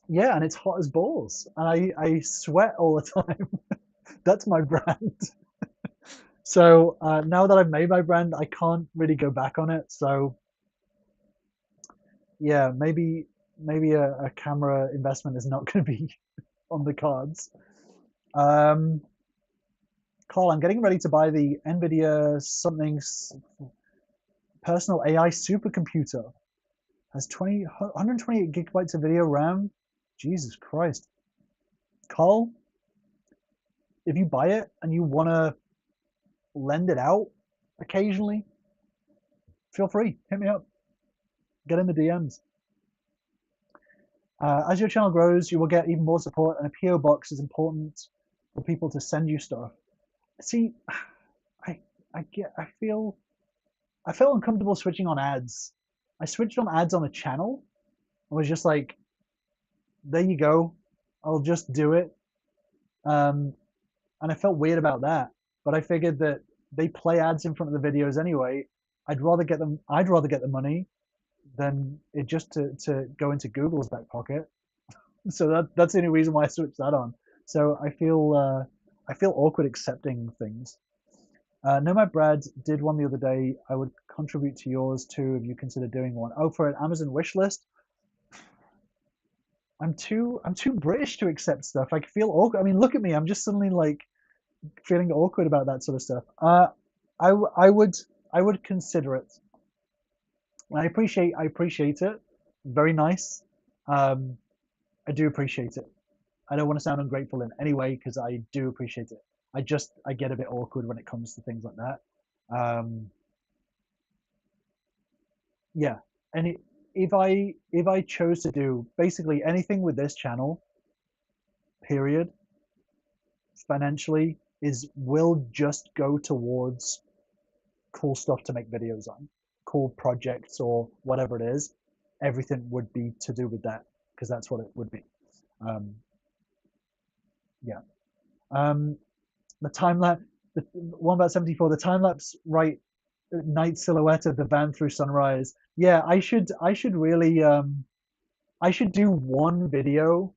yeah, and it's hot as balls. And I sweat all the time. That's my brand. So now that I've made my brand, I can't really go back on it. So yeah, maybe a camera investment is not going to be on the cards. Um, Carl, I'm getting ready to buy the NVIDIA something personal AI supercomputer. Has 128 gigabytes of video RAM. Jesus Christ. Carl, if you buy it and you want to lend it out occasionally, feel free. Hit me up. Get in the DMs. As your channel grows, you will get even more support, and a PO box is important for people to send you stuff. See, I I feel uncomfortable switching on ads. I switched on ads on a channel. I was just like, there you go. I'll just do it. Um, and I felt weird about that. But I figured that they play ads in front of the videos anyway. I'd rather get the money than it just to go into Google's back pocket. So that's the only reason why I switched that on. So I feel awkward accepting things. Nomad Brad did one the other day. I would contribute to yours too if you consider doing one. Oh, for an Amazon wish list. I'm too British to accept stuff. I feel awkward. I mean, look at me. I'm just suddenly like feeling awkward about that sort of stuff. I would consider it. I appreciate it. Very nice. Um, I do appreciate it. I don't want to sound ungrateful in any way because I do appreciate it. I get a bit awkward when it comes to things like that. Um, yeah, and if I chose to do basically anything with this channel, period, financially, is will just go towards cool stuff to make videos on, cool projects or whatever it is. Everything would be to do with that because that's what it would be. Um, yeah. Um, the time lapse, the one about 74, the time lapse right night silhouette of the van through sunrise. Yeah, I should really I should do one video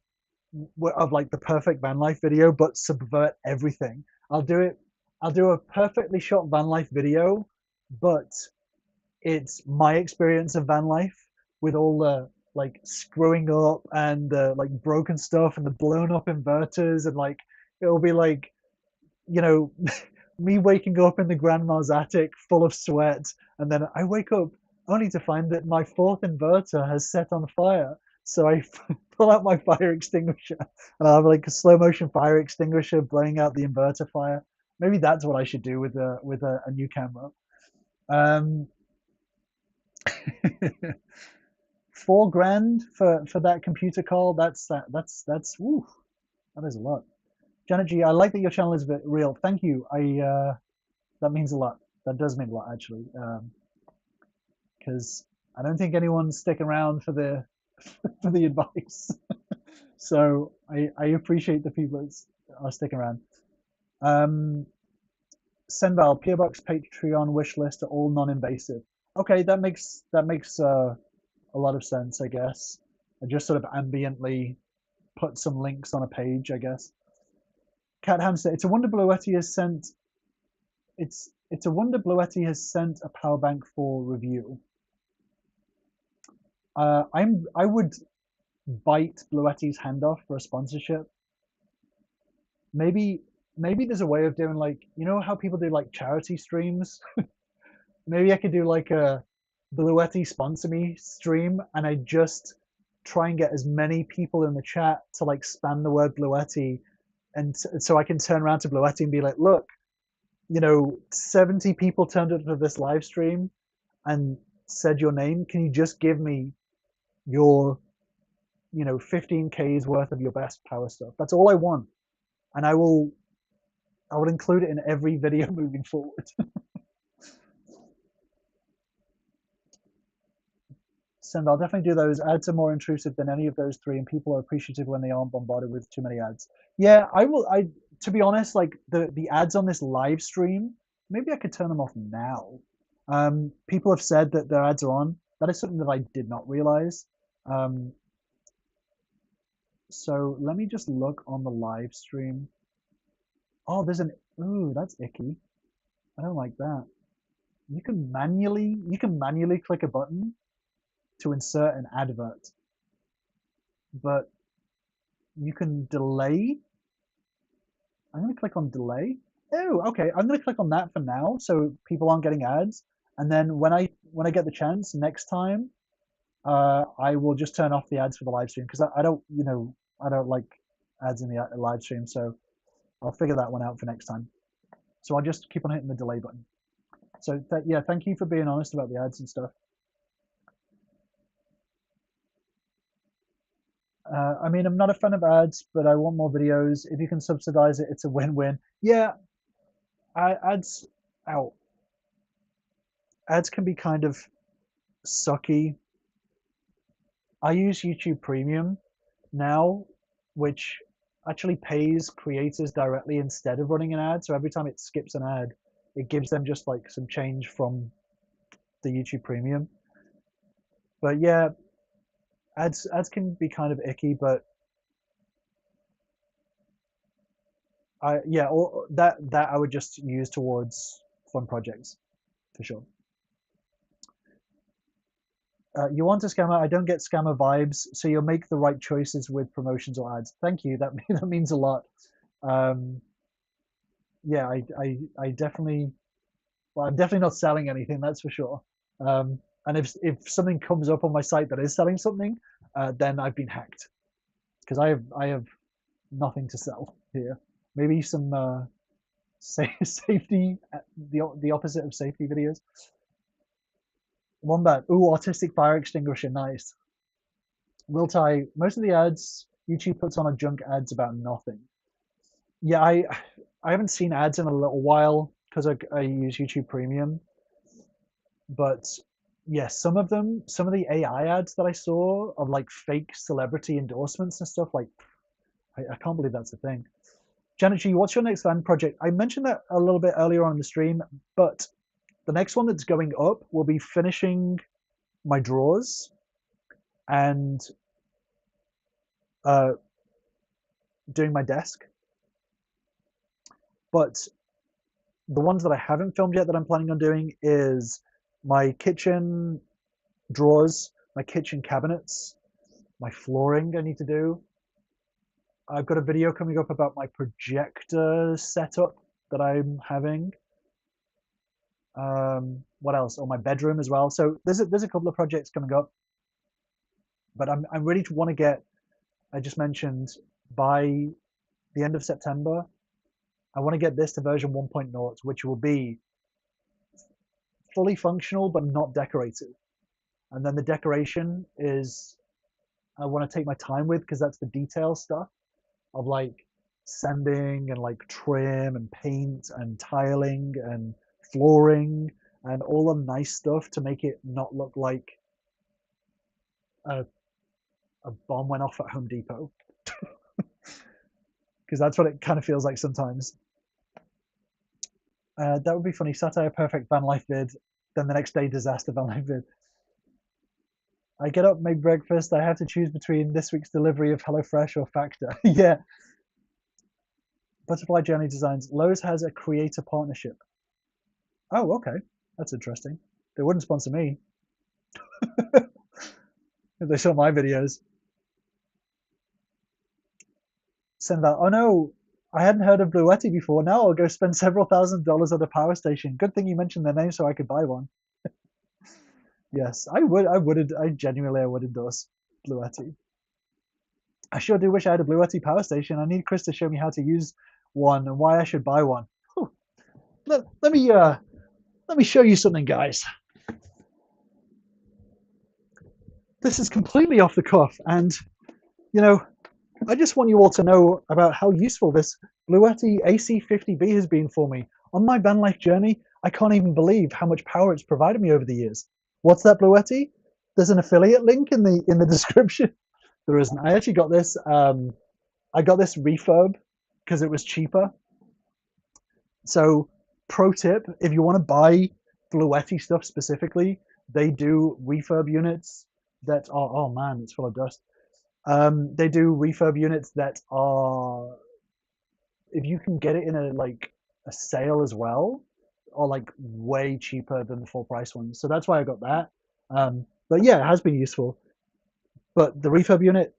of like the perfect van life video, but subvert everything. I'll do it. I'll do a perfectly shot van life video, but it's my experience of van life with all the like screwing up and the like broken stuff and the blown up inverters and like it'll be like, you know, me waking up in the grandma's attic full of sweat, and then I wake up only to find that my fourth inverter has set on fire. So I pull out my fire extinguisher, and I'll have like a slow motion fire extinguisher blowing out the inverter fire. Maybe that's what I should do with a new camera. Um, 4 grand for that computer call. That's woo, that is a lot. Janet G, I like that your channel is a bit real. Thank you. That means a lot. That does mean a lot actually, because I don't think anyone's sticking around for the for the advice. So I appreciate the people that are sticking around. Um, Senval, PO Box, Patreon, wish list are all non-invasive. Okay, that makes a lot of sense, I guess. I just sort of ambiently put some links on a page, I guess. Cat Hamster, it's a wonder Bluetti has sent. It's a wonder Bluetti has sent a power bank for review. I would bite Bluetti's hand off for a sponsorship. Maybe maybe there's a way of doing like how people do like charity streams. Maybe I could do like a Bluetti sponsor me stream, and I just try and get as many people in the chat to like spam the word Bluetti, and so I can turn around to Bluetti and be like, look, 70 people turned up to this live stream and said your name. Can you just give me your 15K's worth of your best power stuff? That's all I want, and I will include it in every video moving forward. Send, I'll definitely do those. Ads are more intrusive than any of those three, and people are appreciative when they aren't bombarded with too many ads. Yeah, I will. To be honest, like the ads on this live stream, maybe I could turn them off now. People have said that their ads are on. That is something that I did not realize. Um, so let me just look on the live stream. Oh, ooh, that's icky. I don't like that. You can manually click a button to insert an advert, but you can delay. I'm going to click on delay. Oh, okay. I'm going to click on that for now, so people aren't getting ads. And then when I get the chance next time, I will just turn off the ads for the live stream because I don't like ads in the live stream. So I'll figure that one out for next time. So I'll just keep on hitting the delay button. So yeah, thank you for being honest about the ads and stuff. I mean, I'm not a fan of ads, but I want more videos. If you can subsidize it, it's a win-win. Yeah, ads out. Ads can be kind of sucky. I use YouTube Premium now, which actually pays creators directly instead of running an ad. So every time it skips an ad, it gives them just like some change from the YouTube Premium. But yeah, ads can be kind of icky, but or that I would just use towards fun projects for sure. You want a scammer? I don't get scammer vibes, so you'll make the right choices with promotions or ads. Thank you. That means a lot. Um, yeah, I definitely. Well, I'm definitely not selling anything. That's for sure. And if something comes up on my site that is selling something, then I've been hacked because I have nothing to sell here. Maybe some safety, the opposite of safety videos. Wombat, ooh, autistic fire extinguisher, nice. Will tie, most of the ads YouTube puts on are junk ads about nothing. Yeah, I haven't seen ads in a little while because I use YouTube Premium, but yeah, some of the AI ads that I saw of like fake celebrity endorsements and stuff, like I can't believe that's a thing. Janet G, what's your next fan project? I mentioned that a little bit earlier on the stream, but the next one that's going up will be finishing my drawers and uh, doing my desk. But the ones that I haven't filmed yet that I'm planning on doing is my kitchen drawers, my kitchen cabinets, my flooring I need to do. I've got a video coming up about my projector setup that I'm having. What else? Oh, my bedroom as well. So there's a couple of projects coming up, but I'm really want to get I just mentioned by the end of September, I want to get this to version 1.0, which will be fully functional but not decorated. And then the decoration is I want to take my time with because that's the detail stuff of like sanding and like trim and paint and tiling and flooring and all the nice stuff to make it not look like a, a bomb went off at Home Depot, because that's what it kind of feels like sometimes. That would be funny. Satire perfect van life vid, then the next day disaster van life vid. I get up, make breakfast. I have to choose between this week's delivery of HelloFresh or Factor. Yeah, Butterfly Journey Designs. Lowe's has a creator partnership. Oh, okay. That's interesting. They wouldn't sponsor me if they saw my videos. Send that. Oh no, I hadn't heard of Bluetti before. Now I'll go spend several $1,000s at a power station. Good thing you mentioned their name so I could buy one. Yes, I would. I would. I genuinely, I would endorse Bluetti. I sure do wish I had a Bluetti power station. I need Chris to show me how to use one and why I should buy one. Whew. Let me show you something, guys. This is completely off the cuff, and you know, I just want you all to know about how useful this Bluetti AC50B has been for me. On my van life journey, I can't even believe how much power it's provided me over the years. What's that, Bluetti? There's an affiliate link in the description. There isn't. I actually got this. I got this refurb because it was cheaper. So, pro tip: if you want to buy Bluetti stuff specifically, they do refurb units that are. Oh man, it's full of dust. They do refurb units that are, if you can get it in a sale as well, are like way cheaper than the full price ones. So that's why I got that. But yeah, it has been useful. But the refurb unit,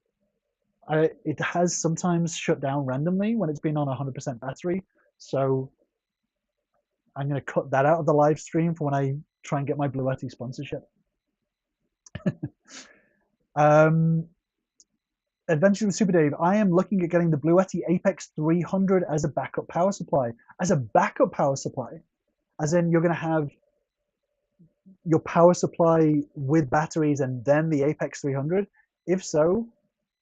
it has sometimes shut down randomly when it's been on 100% battery. So I'm going to cut that out of the live stream for when I try and get my Bluetti sponsorship. um, Adventure with Super Dave, I am looking at getting the Bluetti Apex 300 as a backup power supply. As a backup power supply, as in you're going to have your power supply with batteries and then the Apex 300. If so,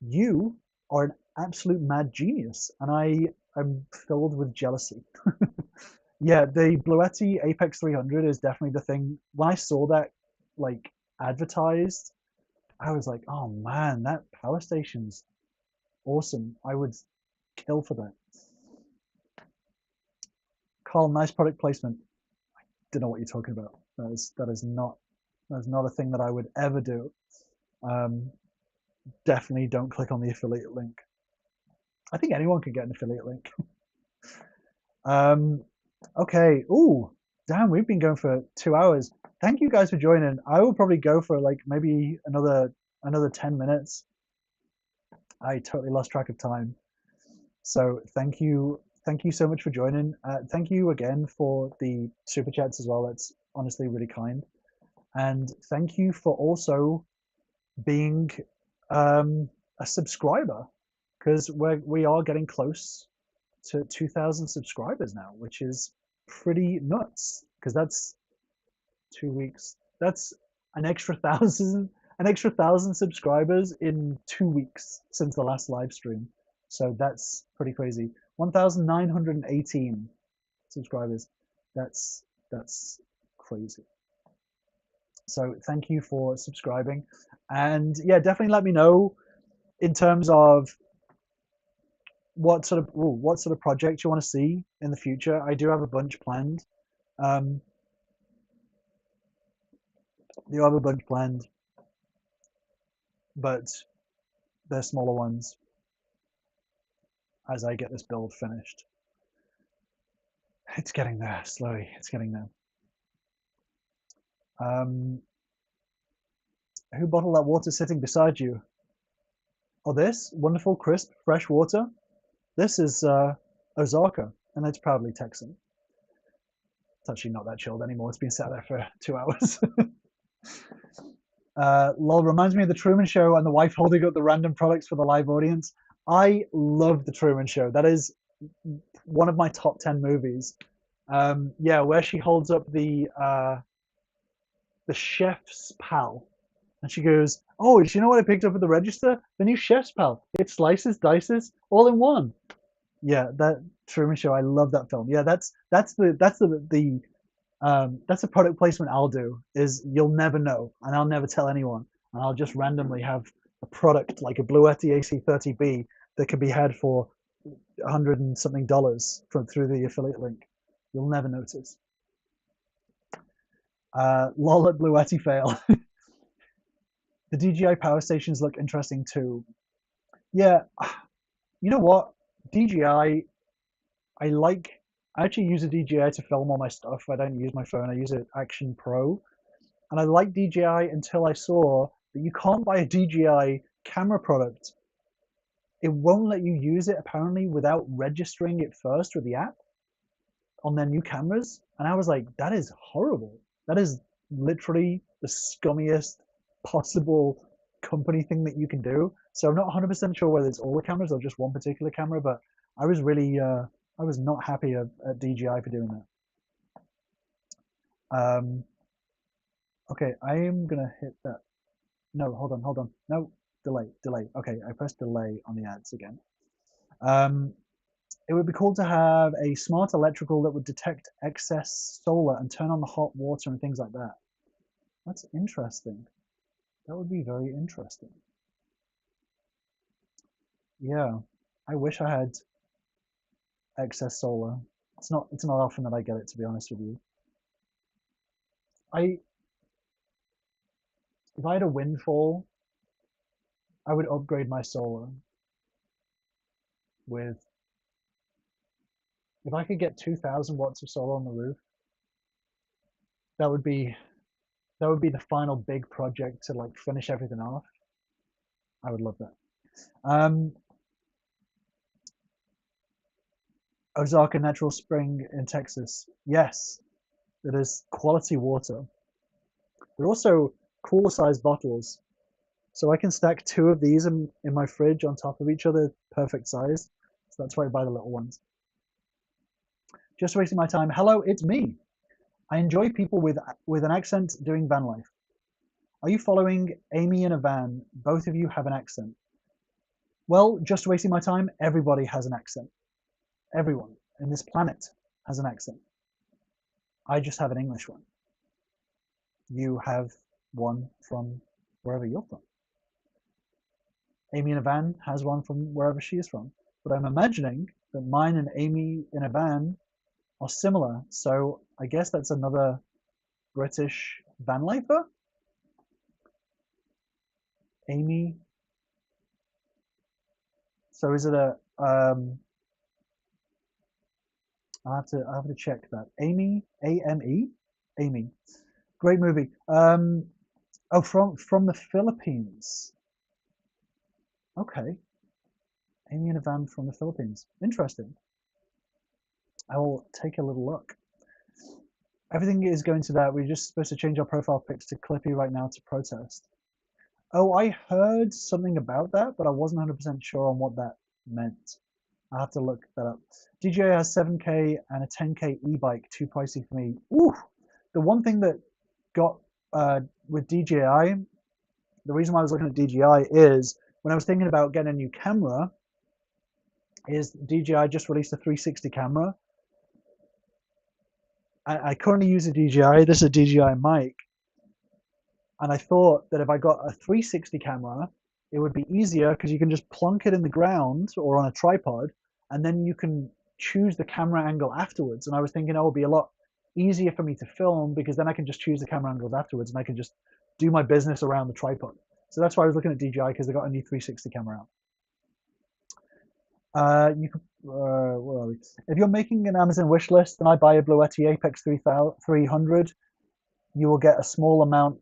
you are an absolute mad genius, and I am filled with jealousy. Yeah, the Bluetti Apex 300 is definitely the thing. When I saw that like advertised, I was like, oh man, that power station's awesome. I would kill for that. Carl, nice product placement. Don't know what you're talking about. That is not a thing that I would ever do. Um, Definitely don't click on the affiliate link. I think anyone can get an affiliate link. um, okay. Ooh, damn, we've been going for 2 hours. Thank you guys for joining. I will probably go for like maybe another 10 minutes. I totally lost track of time. So thank you so much for joining. Thank you again for the super chats as well. That's honestly really kind. And thank you for also being a subscriber, because we are getting close to 2,000 subscribers now, which is pretty nuts. Because that's 2 weeks. That's an extra thousand subscribers in 2 weeks since the last live stream. So that's pretty crazy. 1,918 subscribers. That's crazy. So thank you for subscribing, and yeah, definitely let me know in terms of what sort of projects you want to see in the future. I do have a bunch planned. Um, do have a bunch planned, but they're smaller ones as I get this build finished. It's getting there slowly. It's getting there. Who bottled that water sitting beside you? Oh, this wonderful, crisp, fresh water. This is Osaka, and it's proudly Texan. It's actually not that chilled anymore. It's been sat there for 2 hours. Lol reminds me of the Truman Show and the wife holding up the random products for the live audience. I love the Truman Show. That is one of my top 10 movies. Yeah, where she holds up the chef's pal, and she goes, "Oh, do you know what I picked up at the register? The new chef's pal. It slices, dices, all in one." Yeah, that Truman Show. I love that film. Yeah, that's the product placement I'll do. Is you'll never know, and I'll never tell anyone, and I'll just randomly have a product like a Bluetti AC30B that can be had for $100 and something from through the affiliate link. You'll never notice. Lol at Bluetti fail. The DJI power stations look interesting too. Yeah, you know what? DJI, I like. I actually use a DJI to film all my stuff. I don't use my phone. I use an Action Pro, and I like DJI until I saw that you can't buy a DJI camera product. It won't let you use it apparently without registering it first with the app on their new cameras. And I was like, that is horrible. That is literally the scummiest possible company thing that you can do. So I'm not 100% sure whether it's all the cameras or just one particular camera, but I was really, I was not happy at DJI for doing that. Okay, I am gonna hit that. No, hold on. No, delay. Okay, I pressed delay on the ads again. Um, it would be cool to have a smart electrical that would detect excess solar and turn on the hot water and things like that. That's interesting. That would be very interesting. Yeah, I wish I had excess solar. It's not often that I get it, to be honest with you. I If I had a windfall, I would upgrade my solar with if I could get 2,000 watts of solar on the roof, that would be that would be the final big project to like finish everything off. I would love that. Um, Ozarka Natural Spring in Texas. Yes, it is quality water. They're also cool size bottles. So I can stack two of these in my fridge on top of each other, perfect size. So that's why I buy the little ones. Just wasting my time. Hello, it's me. I enjoy people with an accent doing van life. Are you following Amy in a van? Both of you have an accent. Well, just wasting my time. Everybody has an accent. Everyone in this planet has an accent. I just have an English one. You have one from wherever you're from. Amy in a van has one from wherever she is from. But I'm imagining that mine and Amy in a van are similar. So I guess that's another British van lifer. Amy. So is it a? I have to check that. Amy, AME, Amy. Great movie. Oh, from the Philippines. Okay, Amy in a van from the Philippines. Interesting. I will take a little look. Everything is going to that. We're just supposed to change our profile pics to Clippy right now to protest. Oh, I heard something about that, but I wasn't 100% sure on what that meant. I have to look that up. DJI has 7K and a 10K e-bike, too pricey for me. Ooh, the one thing that got with DJI, the reason why I was looking at DJI is when I was thinking about getting a new camera, is DJI just released a 360 camera. I currently use a DJI. This is a DJI mic, and I thought that if I got a 360 camera, it would be easier because you can just plunk it in the ground or on a tripod, and then you can choose the camera angle afterwards. And I was thinking, oh, it would be a lot easier for me to film because then I can just choose the camera angles afterwards, and I can just do my business around the tripod. So that's why I was looking at DJI because they got a new 360 camera out. You could, where are we? If you're making an Amazon wish list and I buy a Bluetti Apex 300, you will get a small amount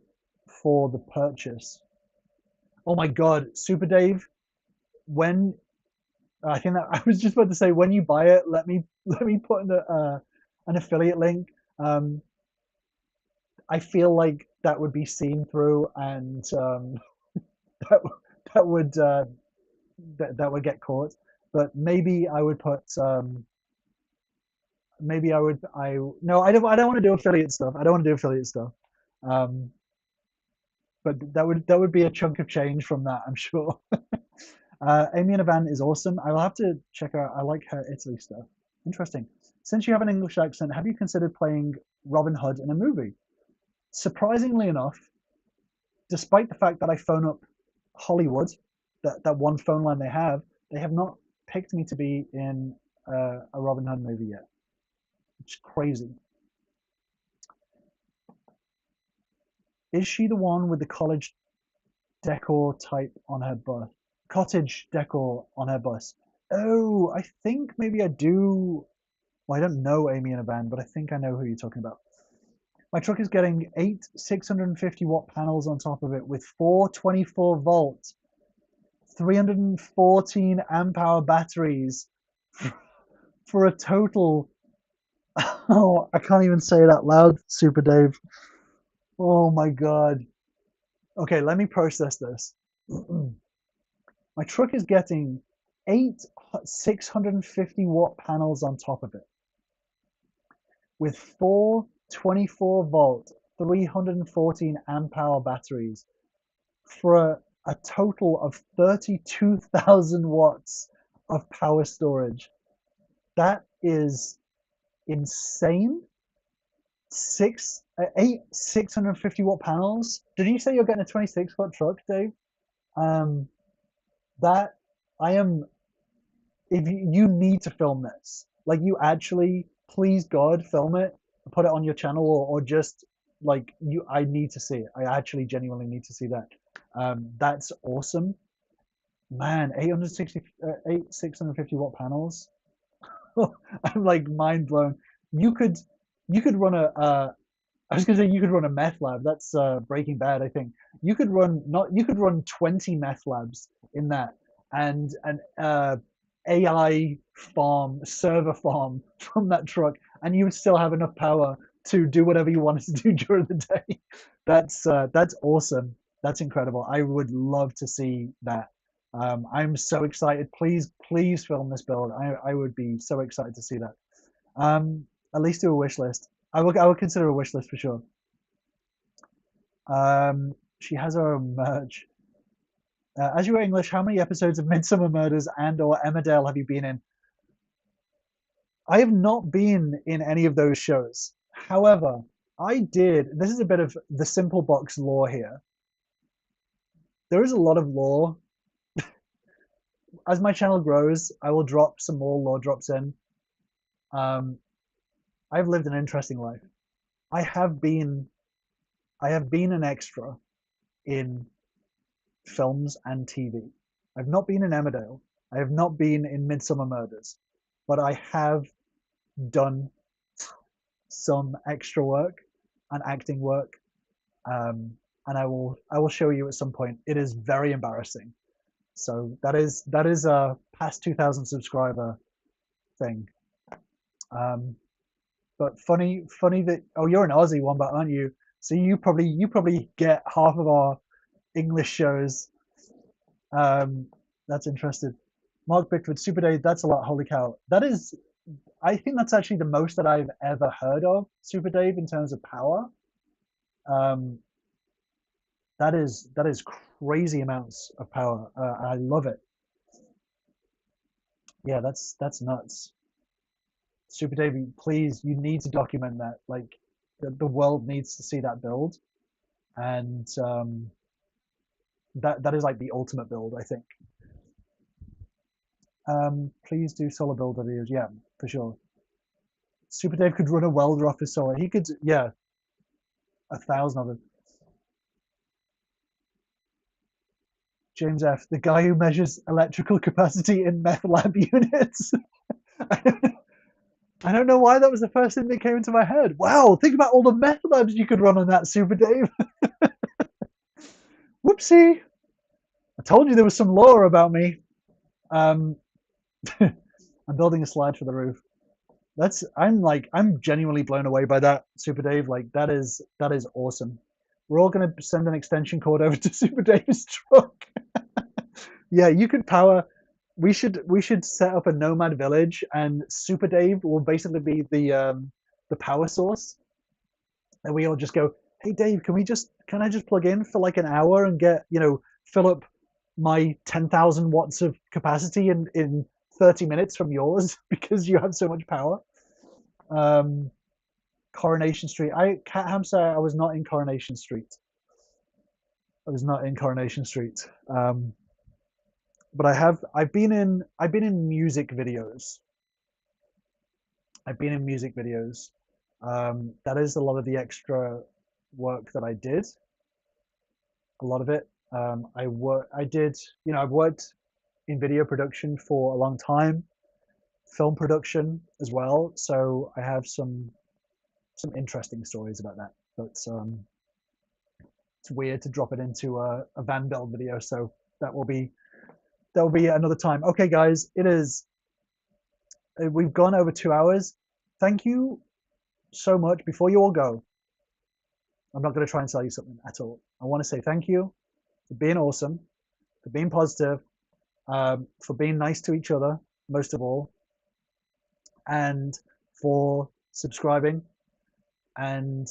for the purchase. Oh my God, Super Dave, when I think that I was just about to say when you buy it, let me put in an affiliate link. I feel like that would be seen through, and that that would that would get caught. But maybe I would put maybe I would I no I don't want to do affiliate stuff. I don't want to do affiliate stuff. Um, but that would be a chunk of change from that, I'm sure. Amy and Van is awesome. I will have to check her. I like her Italy stuff. Interesting. Since you have an English accent, have you considered playing Robin Hood in a movie? Surprisingly enough, despite the fact that I phone up Hollywood, that one phone line they have not picked me to be in a Robin Hood movie yet. It's crazy. Is she the one with the college decor type on her bus? Cottage decor on her bus. Oh, I think maybe I do. Well, I don't know Amy in a band, but I think I know who you're talking about. My truck is getting 8 650-watt panels on top of it with 4 24-volt 314 amp hour batteries for a total. Oh, I can't even say it out loud, Super Dave. Oh my God. Okay, let me process this. My truck is getting 650-watt panels on top of it with 4 24-volt 314 amp hour batteries for a total of 32,000 watts of power storage. That is insane. 650-watt panels. Did you say you're getting a 26-foot truck, Dave? Um, that I am. If you need to film this, like you actually, please God, film it, put it on your channel, or just like you, I need to see it. I actually genuinely need to see that. That's awesome, man. 650-watt panels. I'm like mind blown. You could you could run I was gonna say you could run a meth lab. That's Breaking Bad, I think. You could run 20 meth labs in that, and an AI farm, server farm from that truck, and you would still have enough power to do whatever you wanted to do during the day. That's awesome. That's incredible. I would love to see that. I'm so excited. Please film this build. I would be so excited to see that. At least do a wish list. I will consider a wish list for sure. She has her own merch. As you were English, how many episodes of Midsummer Murders and/or Emmerdale have you been in? I have not been in any of those shows. However, I did. This is a bit of the Simple Box lore here. There is a lot of lore. As my channel grows, I will drop some more lore drops in. Um, I've lived an interesting life. I have been I have been an extra in films and TV. I've not been in Emmerdale. I have not been in Midsummer Murders, but I have done some extra work and acting work, and I will show you at some point. It is very embarrassing. So that is a past 2,000 subscriber thing. Um, but funny that oh you're an Aussie one, but aren't you? So you probably get half of our English shows. Um, that's interesting. Mark Bickford, Super Day, that's a lot. Holy cow. That is, I think that's actually the most that I've ever heard of Super Dave in terms of power. Um, that is crazy amounts of power. I love it. Yeah, that's nuts. Super Dave, please, you need to document that. Like the world needs to see that build, and that is like the ultimate build, I think. Please do solo build videos. Yeah, for sure. Super Dave could run a welder off his solo. He could, yeah, 1,000 of them. James F., the guy who measures electrical capacity in meth lab units. I don't know why that was the first thing that came into my head. Wow, think about all the meth labs you could run on that, Super Dave. Whoopsie. I told you there was some lore about me. Um, I'm building a slide for the roof. I'm genuinely blown away by that, Super Dave. Like that is awesome. We're all going to send an extension cord over to Super Dave's truck. Yeah, you could power. We should set up a nomad village, and Super Dave will basically be the power source, and we all just go, "Hey Dave, can I just plug in for like an hour and get fill up my 10,000 watts of capacity in 30 minutes from yours because you have so much power." Um, Coronation Street. Cat Hamster. I was not in Coronation Street. I was not in Coronation Street. But I've been in music videos. I've been in music videos. That is a lot of the extra work that I did. A lot of it. I did. I've worked in video production for a long time, film production as well. So I have some interesting stories about that. But it's weird to drop it into a van build video. So that will be another time. Okay, guys, it is. We've gone over 2 hours. Thank you so much. Before you all go, I'm not going to try and sell you something at all. I want to say thank you for being awesome, for being positive, for being nice to each other, most of all, and for subscribing and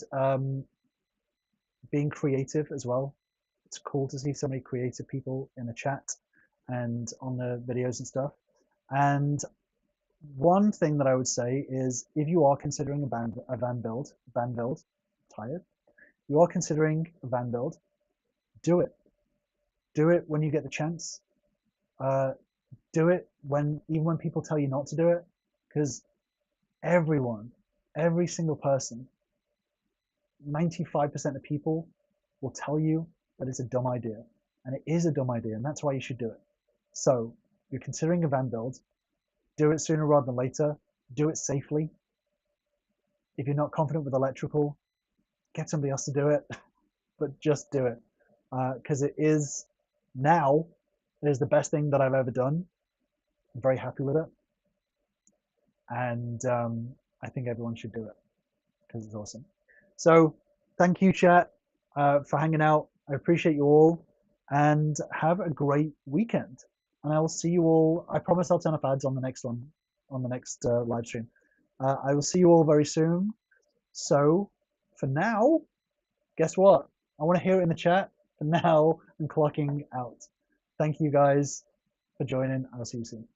being creative as well. It's cool to see so many creative people in the chat and on the videos and stuff. And one thing that I would say is if you are considering a van build, tired, you are considering a van build, do it. Do it when you get the chance. Uh, do it even when people tell you not to do it, because every single person, 95% of people will tell you that it's a dumb idea, and it is a dumb idea, and that's why you should do it. So, if you're considering a van build, do it sooner rather than later. Do it safely. If you're not confident with electrical, get somebody else to do it, but just do it, because it is the best thing that I've ever done. I'm very happy with it, and I think everyone should do it because it's awesome. So thank you, chat, for hanging out. I appreciate you all, and have a great weekend. And I will see you all. I promise I'll turn off ads on the next one, on the next live stream. I will see you all very soon. So for now, guess what? I want to hear it in the chat. For now, I'm clocking out. Thank you guys for joining. I'll see you soon.